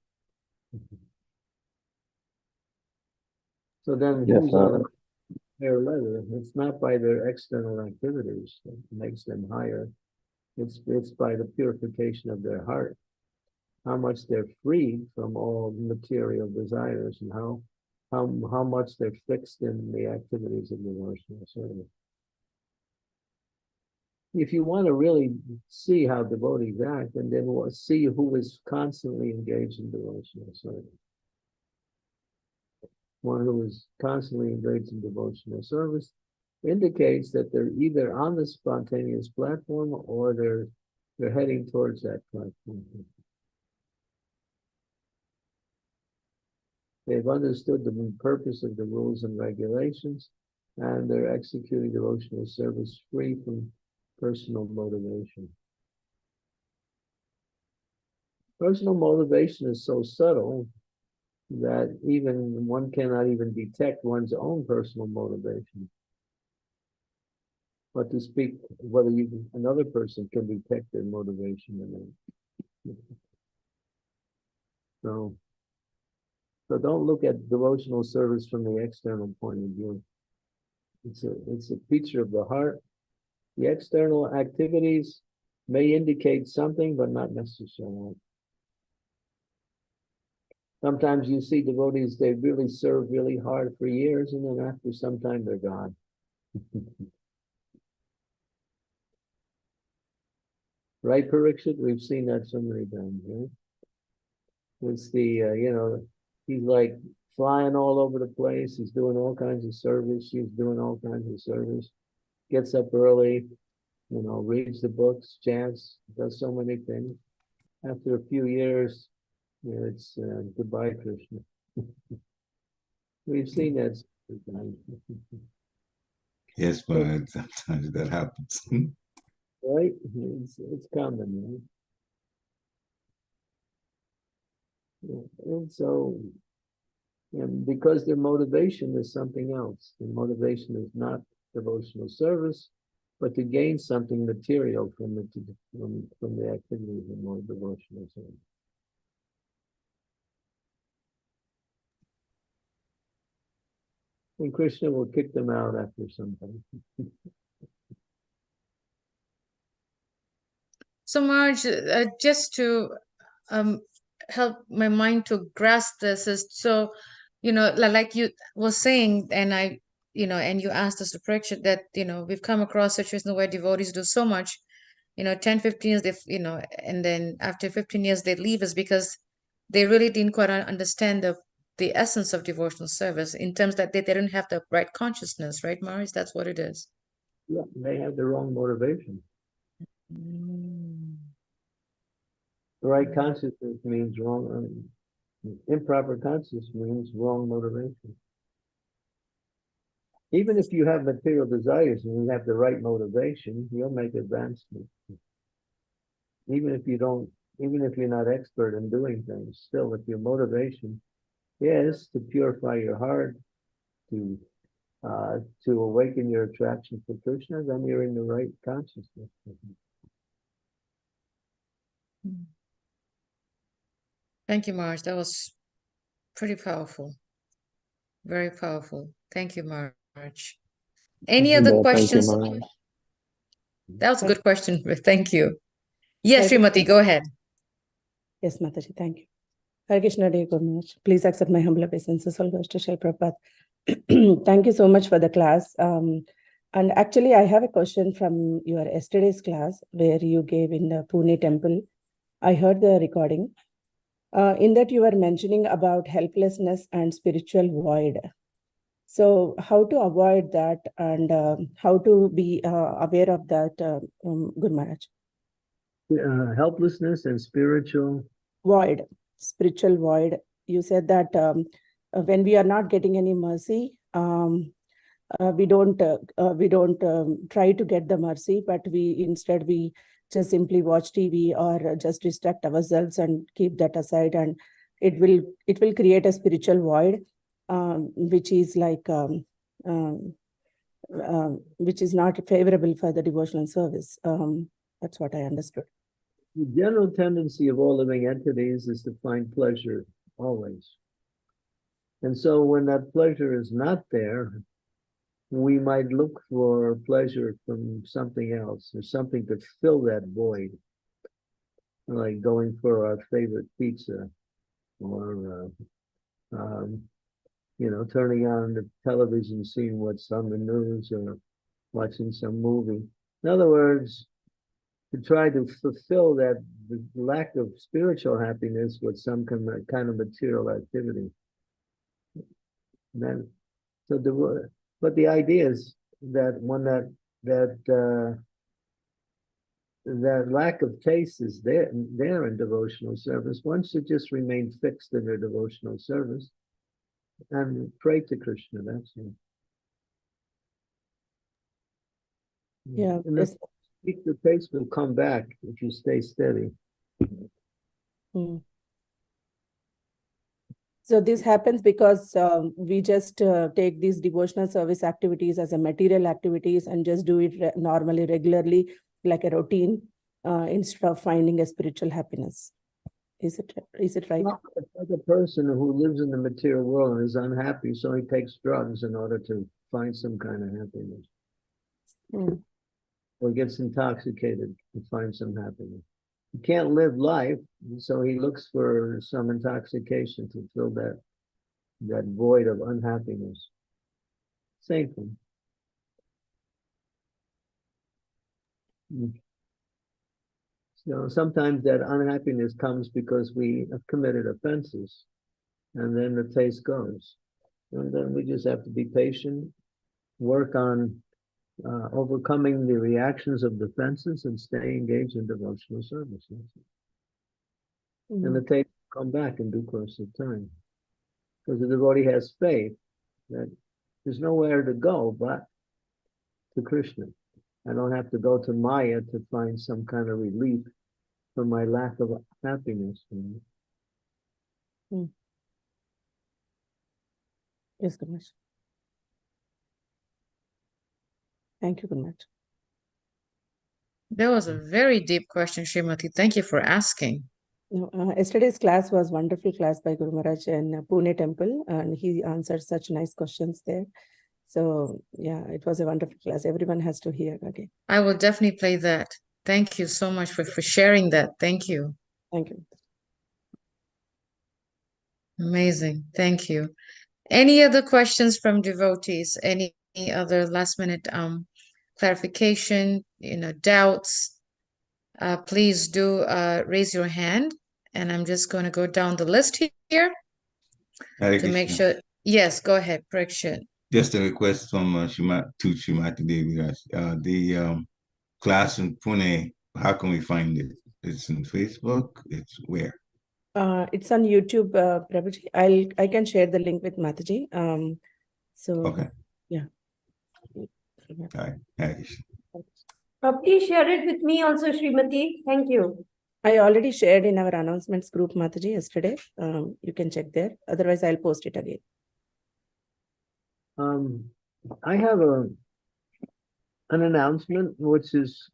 So then Yes, who's on a higher level? It's not by their external activities that makes them higher. It's by the purification of their heart, how much they're freed from all material desires, and how much they're fixed in the activities of devotional service. If you want to really see how devotees act, and then we'll see who is constantly engaged in devotional service. One who is constantly engaged in devotional service indicates that they're either on the spontaneous platform or they're heading towards that platform. They've understood the purpose of the rules and regulations, and they're executing devotional service free from personal motivation. Personal motivation is so subtle that even one cannot even detect one's own personal motivation. But to speak whether another person can detect their motivation or not. So don't look at devotional service from the external point of view. It's a feature of the heart. The external activities may indicate something, but not necessarily. Sometimes you see devotees, they really serve really hard for years, and then after some time they're gone. Right, Parikshit? We've seen that so many times, right? It's he's like flying all over the place. He's doing all kinds of service. She's doing all kinds of service. Gets up early, reads the books, chants, does so many things. After a few years, it's goodbye, Krishna. We've seen that sometimes. Yes, but sometimes that happens. Right? It's common, right? And so, because their motivation is something else. Their motivation is not devotional service, but to gain something material from the activities of more devotional service. And Krishna will kick them out after some time. So, Marge, just to help my mind to grasp this is so, like you was saying, and and you asked us to predict that, we've come across situations where devotees do so much, 10, 15 years, and then after 15 years, they leave us because they really didn't quite understand the essence of devotional service in terms that they didn't have the right consciousness, right, Maurice? That's what it is. Yeah, they have the wrong motivation. Mm. The right consciousness means wrong. Improper consciousness means wrong motivation. Even if you have material desires and you have the right motivation, you'll make advancement. Even if you're not expert in doing things, still, if your motivation is to purify your heart, to awaken your attraction for Krishna, then you're in the right consciousness. Thank you, Marge. That was pretty powerful. Very powerful. Thank you, Marge. Any other Well, thank you, questions? Maharaj. That was a good question. Thank you. Yes, Hare Srimati, go ahead. Yes, Mataji, thank you. Hare Krishna, dear Gurmaharaj. Please accept my humble obeisances. All goes to Shri Prabhupada. Thank you so much for the class. And actually, I have a question from your yesterday's class where you gave in the Pune temple. I heard the recording. In that you were mentioning about helplessness and spiritual void. So how to avoid that and how to be aware of that, Guru Maharaj? Helplessness and spiritual Void, spiritual void. You said that when we are not getting any mercy, we don't try to get the mercy, but instead we just simply watch TV or just distract ourselves and keep that aside, and it will create a spiritual void, which is like which is not favorable for the devotional service. That's what I understood. The general tendency of all living entities is to find pleasure always. And so when that pleasure is not there, we might look for pleasure from something else or something to fill that void, like going for our favorite pizza or, turning on the television, seeing what's on the news or watching some movie. In other words, to try to fulfill the lack of spiritual happiness with some kind of material activity. But the idea is that when that lack of taste is there in devotional service, one should just remain fixed in their devotional service and pray to Krishna. That's it. Yeah. The taste will come back if you stay steady. So this happens because we just take these devotional service activities as a material activities and just do it normally, regularly, like a routine, instead of finding a spiritual happiness. Is it right? It's like a person who lives in the material world and is unhappy, so he takes drugs in order to find some kind of happiness. Or gets intoxicated to find some happiness. He can't live life, so he looks for some intoxication to fill that void of unhappiness. Same thing. So sometimes that unhappiness comes because we have committed offenses, and then the taste goes. And then we just have to be patient, work on overcoming the reactions of defenses and stay engaged in devotional service. And the taste will come back in due course of time. Because the devotee has faith that there's nowhere to go but to Krishna. I don't have to go to Maya to find some kind of relief from my lack of happiness. Yes, Guru Maharaj. Thank you, Guru Maharaj. That was a very deep question, Srimati. Thank you for asking. Yesterday's class was wonderful class by Guru Maharaj in Pune temple, and he answered such nice questions there. So yeah, it was a wonderful class. Everyone has to hear again. I will definitely play that. Thank you so much for sharing that. Thank you. Thank you. Amazing. Thank you. Any other questions from devotees? Any other last minute clarification, doubts? Please do raise your hand, and I'm just going to go down the list here to make sure. Yes, go ahead, Pariksha. Just a request from Shrimati Devi. The class in Pune, how can we find it? It's in Facebook. It's where? It's on YouTube, Prabhuji. I can share the link with Mataji. Okay. Yeah. All right. Please share it with me also, Srimati. Thank you. I already shared in our announcements group, Mataji, yesterday. You can check there. Otherwise, I'll post it again. I have an announcement which is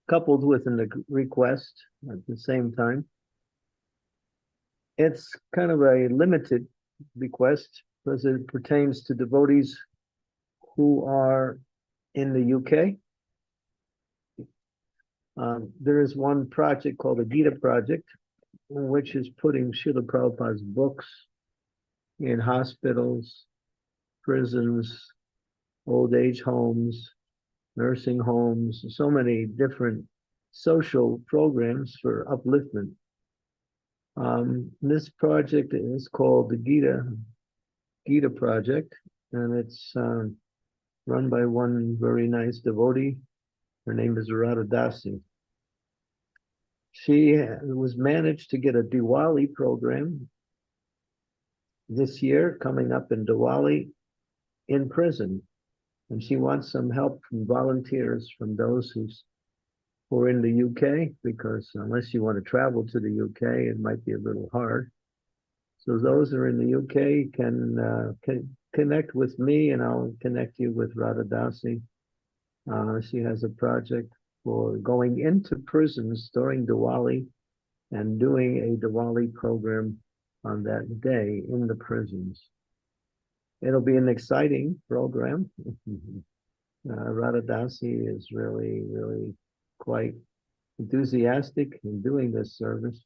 coupled with a request at the same time. It's kind of a limited request because it pertains to devotees who are in the UK. There is one project called the Gita Project, which is putting Srila Prabhupada's books in hospitals, prisons, old age homes, nursing homes, so many different social programs for upliftment. This project is called the Gita Project, and it's run by one very nice devotee. Her name is Radha Dasi. She was managed to get a Diwali program this year coming up in Diwali in prison. And she wants some help from volunteers from those who are in the UK, because unless you want to travel to the UK, it might be a little hard. So those who are in the UK can connect with me, and I'll connect you with Radha Dasi. She has a project for going into prisons during Diwali and doing a Diwali program on that day in the prisons. It'll be an exciting program. Radha Dasi is really, really quite enthusiastic in doing this service.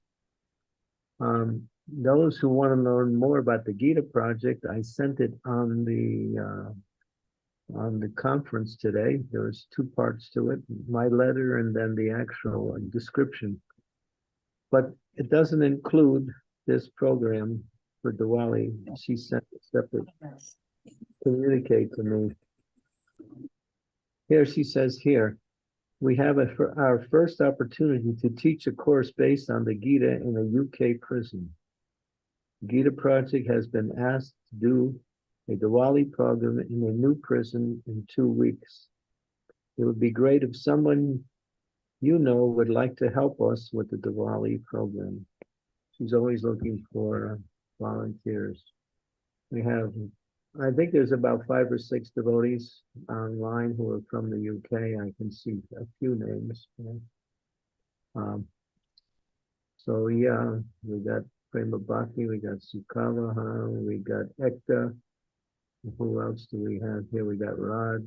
Those who want to learn more about the Gita Project, I sent it on the conference today. There's 2 parts to it, my letter and then the actual description. But it doesn't include this program for Diwali. She sent a separate communicate to me. Here she says here, we have our first opportunity to teach a course based on the Gita in a UK prison. Gita Project has been asked to do a Diwali program in a new prison in 2 weeks. It would be great if someone you know would like to help us with the Diwali program. She's always looking for volunteers. We have, I think there's about 5 or 6 devotees online who are from the UK. I can see a few names. So yeah, we got Prema Bhakti, we got Sukavaha, we got Ekta. Who else do we have here? We got Raj.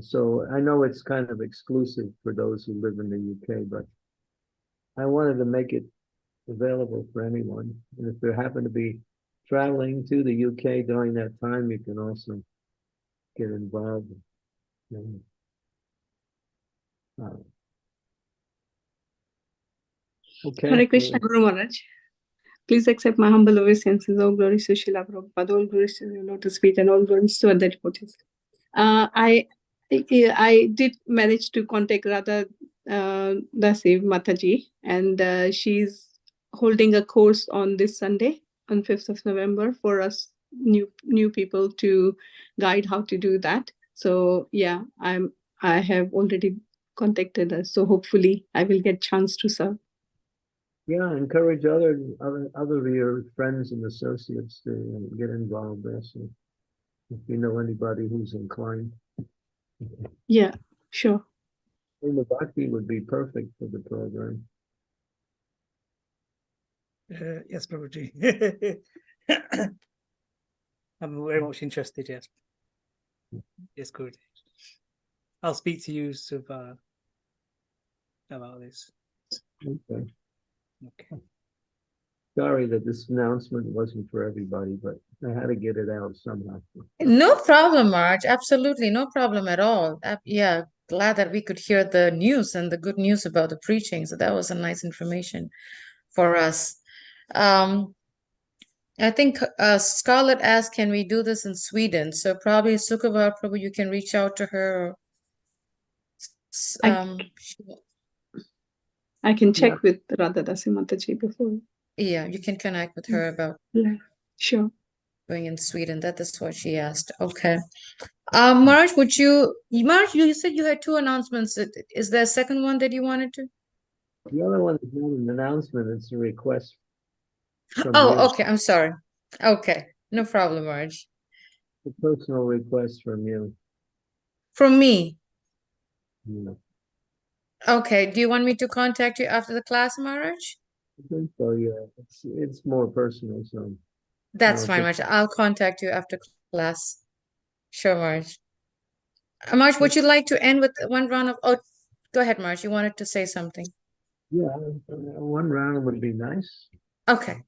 So I know it's kind of exclusive for those who live in the UK, but I wanted to make it available for anyone. And if you happen to be traveling to the UK during that time, you can also get involved. Okay. Hare Krishna, Guru Maharaj. Please accept my humble obeisances. All glories to Srila Prabhupada, all glories to your lotus feet, and all glories to other devotees. I did manage to contact Radha Dasi Mataji, and she's holding a course on this Sunday, on 5th of November, for us new people to guide how to do that. So yeah, I have already contacted her. So hopefully I will get chance to serve. Yeah, encourage other of your friends and associates to get involved there. So if you know anybody who's inclined. Yeah, sure. The Bhakti would be perfect for the program. Yes, Prabhuji. I'm very much interested, yes. Yes, good. I'll speak to you, Subha, about this. Okay. Okay. Sorry that this announcement wasn't for everybody, but I had to get it out somehow. No problem, Marge. Absolutely no problem at all. Yeah, glad that we could hear the news and the good news about the preaching. So that was a nice information for us. I think Scarlett asked, can we do this in Sweden? So probably Sukava, probably you can reach out to her. I can check with Radha Dasi Mataji before. Yeah, you can connect with her about sure. Going in Sweden. That is what she asked. Okay. Marge, Marge, you said you had 2 announcements. Is there a second one that you wanted to? The other one is not an announcement, it's a request. Oh, okay. I'm sorry. Okay. No problem, Marge. A personal request from you. From me. Yeah. Okay, do you want me to contact you after the class, Marge? I think so, yeah. It's more personal, so. That's No, fine, just- Marge. I'll contact you after class. Sure, Marge. Marge, would you like to end with one round of, oh, go ahead, Marge. You wanted to say something. Yeah, one round would be nice. Okay.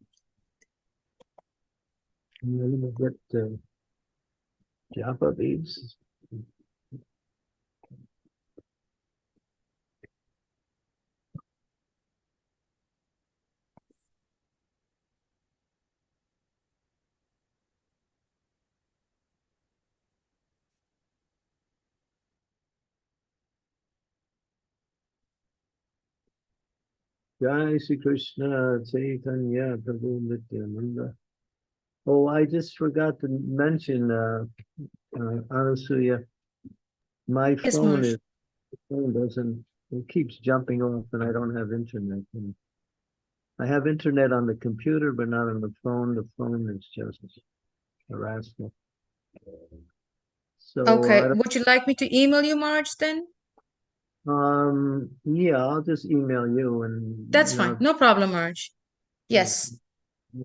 And then we'll get Japa beads. Jai Sri Krishna Chaitanya Prabhu Nityananda. Oh, I just forgot to mention, Anasuya, my Yes, phone Marge. doesn't, it keeps jumping off and I don't have internet. And I have internet on the computer, but not on the phone. The phone is just harassment. So Okay. Would you like me to email you, Marge, then? yeah, I'll just email you and That's fine. No problem, Marge. Yes. Yeah.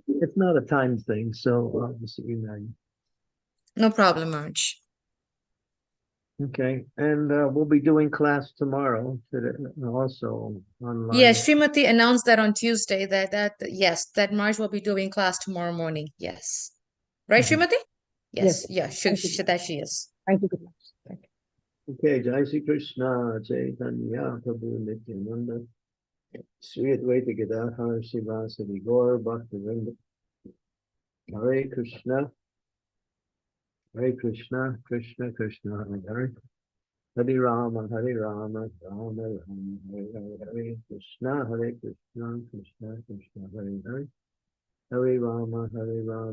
It's not a time thing, so I'll just email you. No problem, Marge. Okay, and we'll be doing class tomorrow also online. Yes, Srimati announced that on Tuesday yes, that Marge will be doing class tomorrow morning. Yes. Right, Srimati? Yes. Yeah, that she is. Thank you very much. Thank you. Okay, Jai Sri Krishna Chaitanya Prabhu Nityananda Sri Advaita Gadadhar Srivasadi Gaur Bhaktivinoda Hare Krishna Krishna Krishna Hare Hare Hare Rama Rama Rama Hare Hare Krishna Krishna Krishna Hare Hare Hare Rama Rama Hare Hare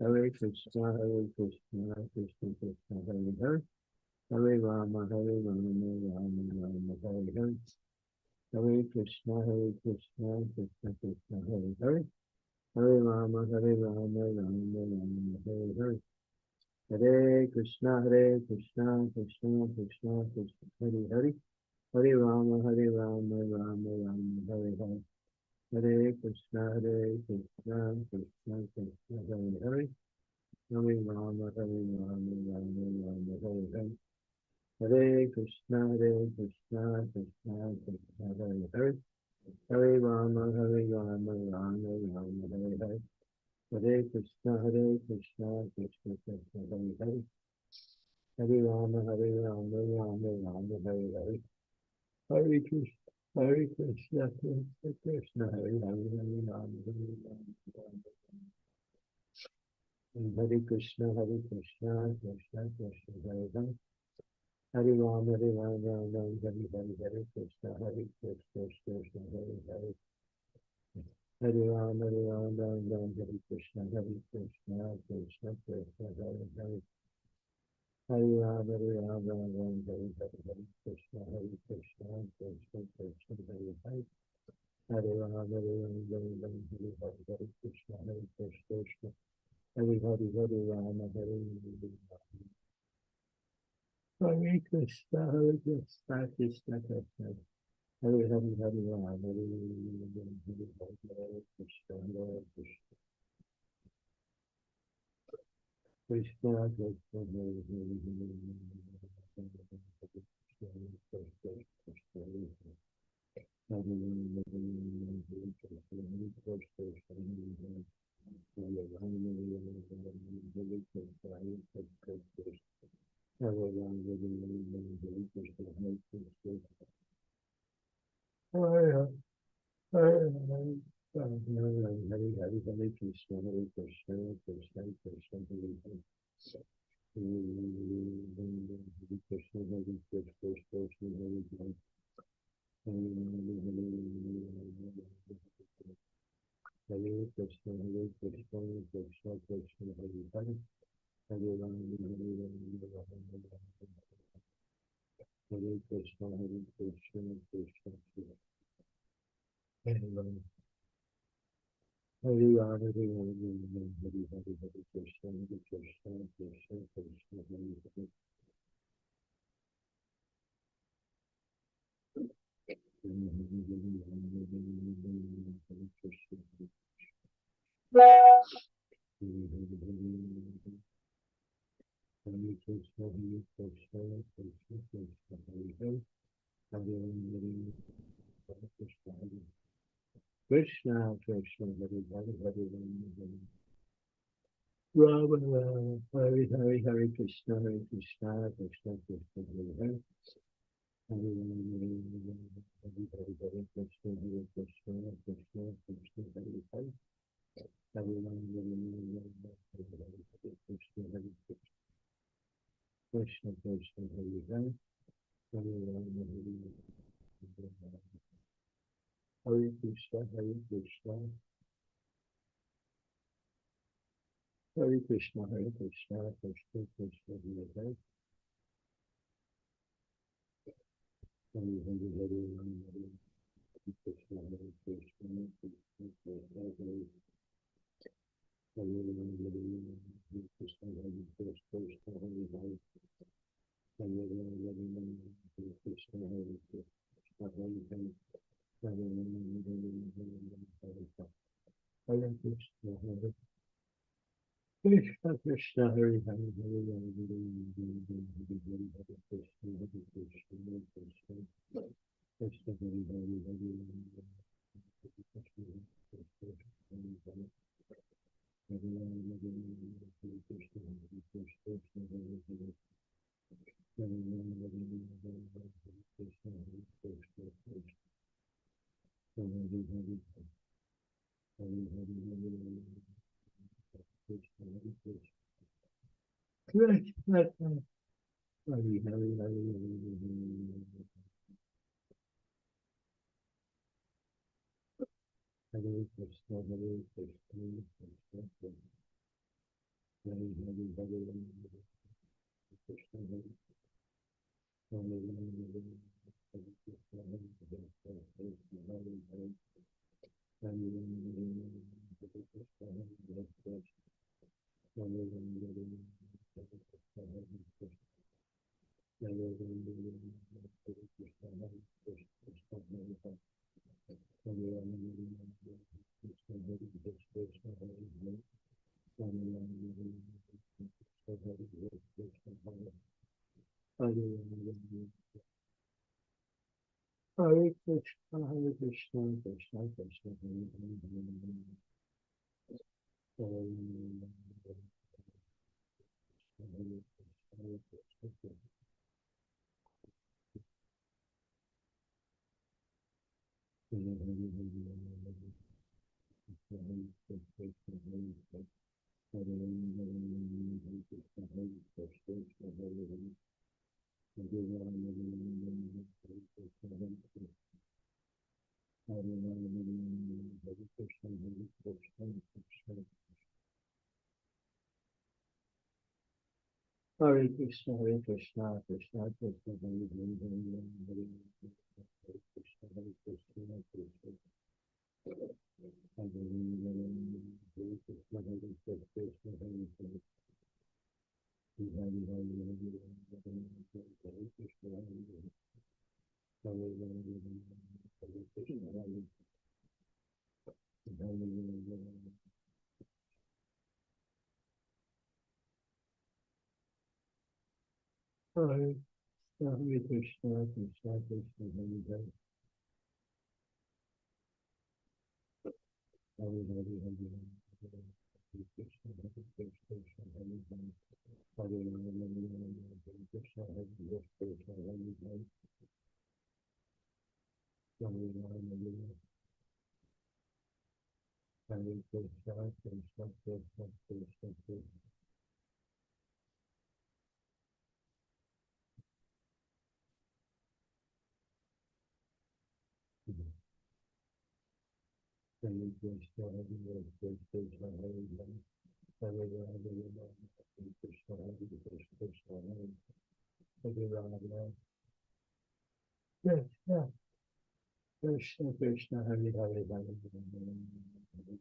Hare Krishna Krishna Krishna Hare Hare Hare Rama Rama Hare Hare Hare Krishna Krishna Krishna Hare Hare Hare Rama Rama Hare Hare Hare Krishna Krishna Krishna Hare Hare Hare Rama Rama Hare Hare Hare Krishna Krishna Krishna Hare Hare Hare Rama Rama Hare Hare Hare Krishna Krishna Krishna Hare Hare Hare Rama Rama Hare Hare Hare Krishna Krishna Krishna Hare Hare Hare Rama Rama Hare Hare Hare Krishna Krishna Hare Hare Rama Hare Krishna Krishna Krishna Hare Hare Hare Rama Rama Hare Hare Krishna Krishna Hare Hare Hare Rama Hare Krishna Krishna Krishna Hare Hare Hare Rama Hare Krishna Krishna Krishna Hare Hare Hare Rama Hare Krishna Krishna Hare Hare Rama Hare Krishna Krishna Krishna Hare Hare Rama Hare Krishna Krishna Hare Rama, Hare Rama, Hare Hare, Hare Krishna, Krishna, Krishna, Krishna, Hare Hare. Krishna, Krishna, Hare Hare, Hare Rama, Rama, Hare Hare, Hare Krishna, Krishna, Krishna, Hare Hare. Hare Hare, Krishna, Krishna, Krishna, Krishna, Hare Hare. Hare Rama, Hare Hare, Hare Krishna, Krishna, Krishna, Hare Hare. Hare Rama, Hare Krishna, Hare Krishna, Hare Krishna, Hare Krishna, Krishna Krishna, Hare Hare. Hare Hare, Hare Rama, Hare Krishna, Hare Krishna, Krishna Krishna, Hare Hare. Hare Rama, Hare Krishna, Hare Krishna, Hare Hare. Hare Rama, Hare Krishna, Hare Krishna, Hare Hare. Hare Rama, Hare Krishna, Hare Krishna, Hare Krishna Krishna, Hare Hare, Hare Rama, Hare Krishna, Hare Krishna, Hare Krishna, Krishna Hare Hare, Hare Rama, Hare Krishna, Hare Krishna, Hare Rama, Hare Krishna, Hare Krishna, Hare Hare. Hare Rama, Hare Krishna, Hare Krishna, Hare Hare, Hare Krishna, Hare Krishna. Krishna, Hare Hare, Hare Hare Krishna, Hare Krishna, Krishna Krishna, Hare Hare, Hare Krishna, Hare Hare Krishna, Hare Krishna, Hare Hare. Hare Krishna, Hare Krishna, Krishna Krishna, Hare Hare. Hare Krishna, Hare Krishna, Krishna Krishna, Hare Hare, Hare Krishna, Hare Krishna, Krishna. Hare Krishna, Hare Krishna, Hare Hare. Hare Krishna, Krishna Krishna, Hare Hare. Hare Hare, Hare Krishna, Hare Krishna, Hare Hare. Hare Rama, Hare Krishna, Hare Krishna, Hare Hare. Hare Rama, Hare Krishna, Krishna Krishna, Krishna Krishna. Hare Krishna, Hare Krishna, Hare Hare. Hare Rama, Hare Krishna, Hare Krishna, Hare Hare Rama, Krishna, Krishna Krishna, Hare Hare, Hare Rama, Hare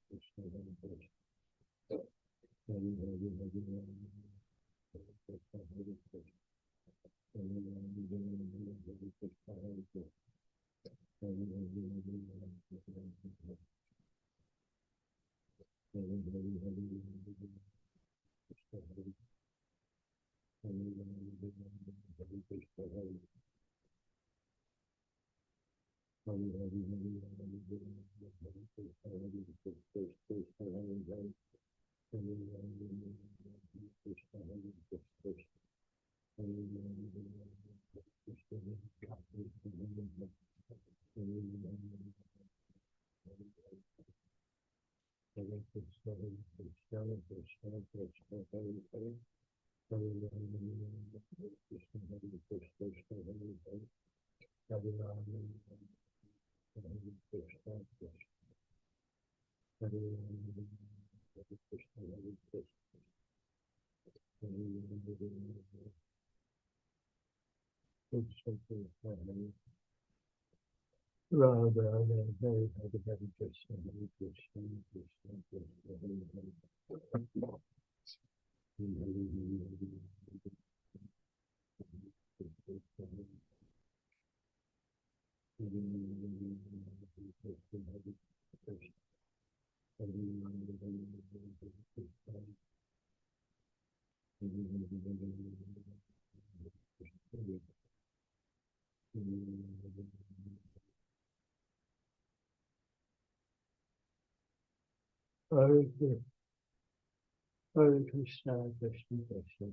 Hare Krishna, Krishna Krishna,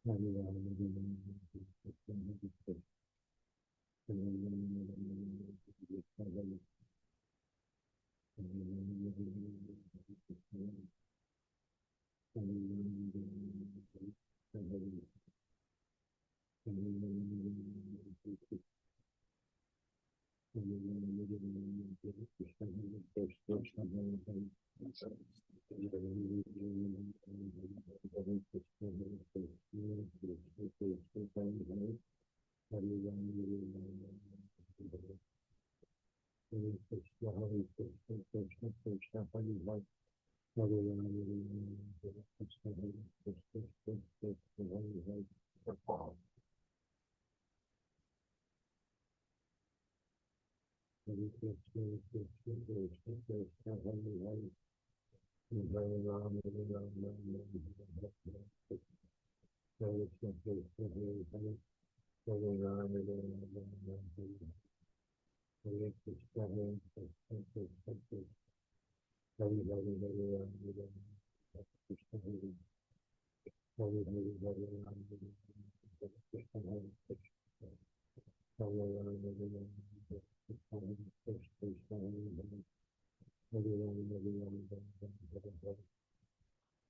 Hare Rama,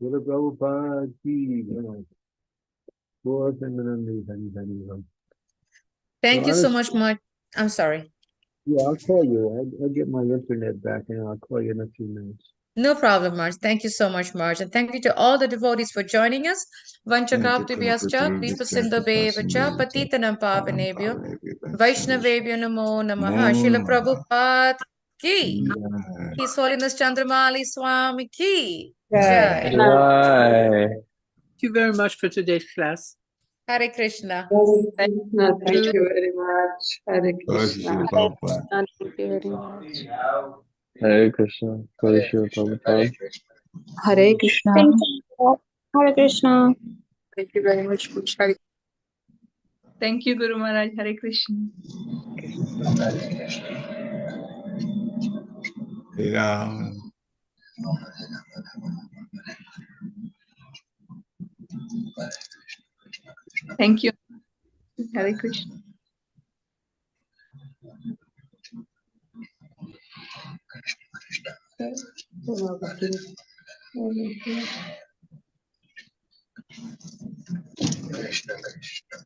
Guru Prabhupada ki jai. Thank you so honestly, much, Marge. I'm sorry. yeah, I'll call you. I'll get my internet back and I'll call you in a few minutes. No problem, Marge. Thank you so much, Marge. And thank you to all the devotees for joining us. Vanchakapti Vyascha, Kripasinda Bevacha, Patitanam Pavanebhyo, Vaishnavebhyo Namo Namaha, Srila Prabhupada Ki. His Holiness Candramauli Swami Ki. Jai. Right. Thank you very much for today's class. Hare Krishna. Thank you very much. Hare Krishna. Prabhupada. Thank you very much. Hare Krishna, Hare Shri Prabhupada. Hare Krishna. Hare Krishna. Thank you very much. Hare. Thank you, Guru Maharaj. Hare Krishna. Yeah. Thank you. Hare Krishna. Krishna Krishna.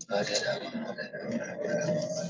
Hare Rama, Hare Rama.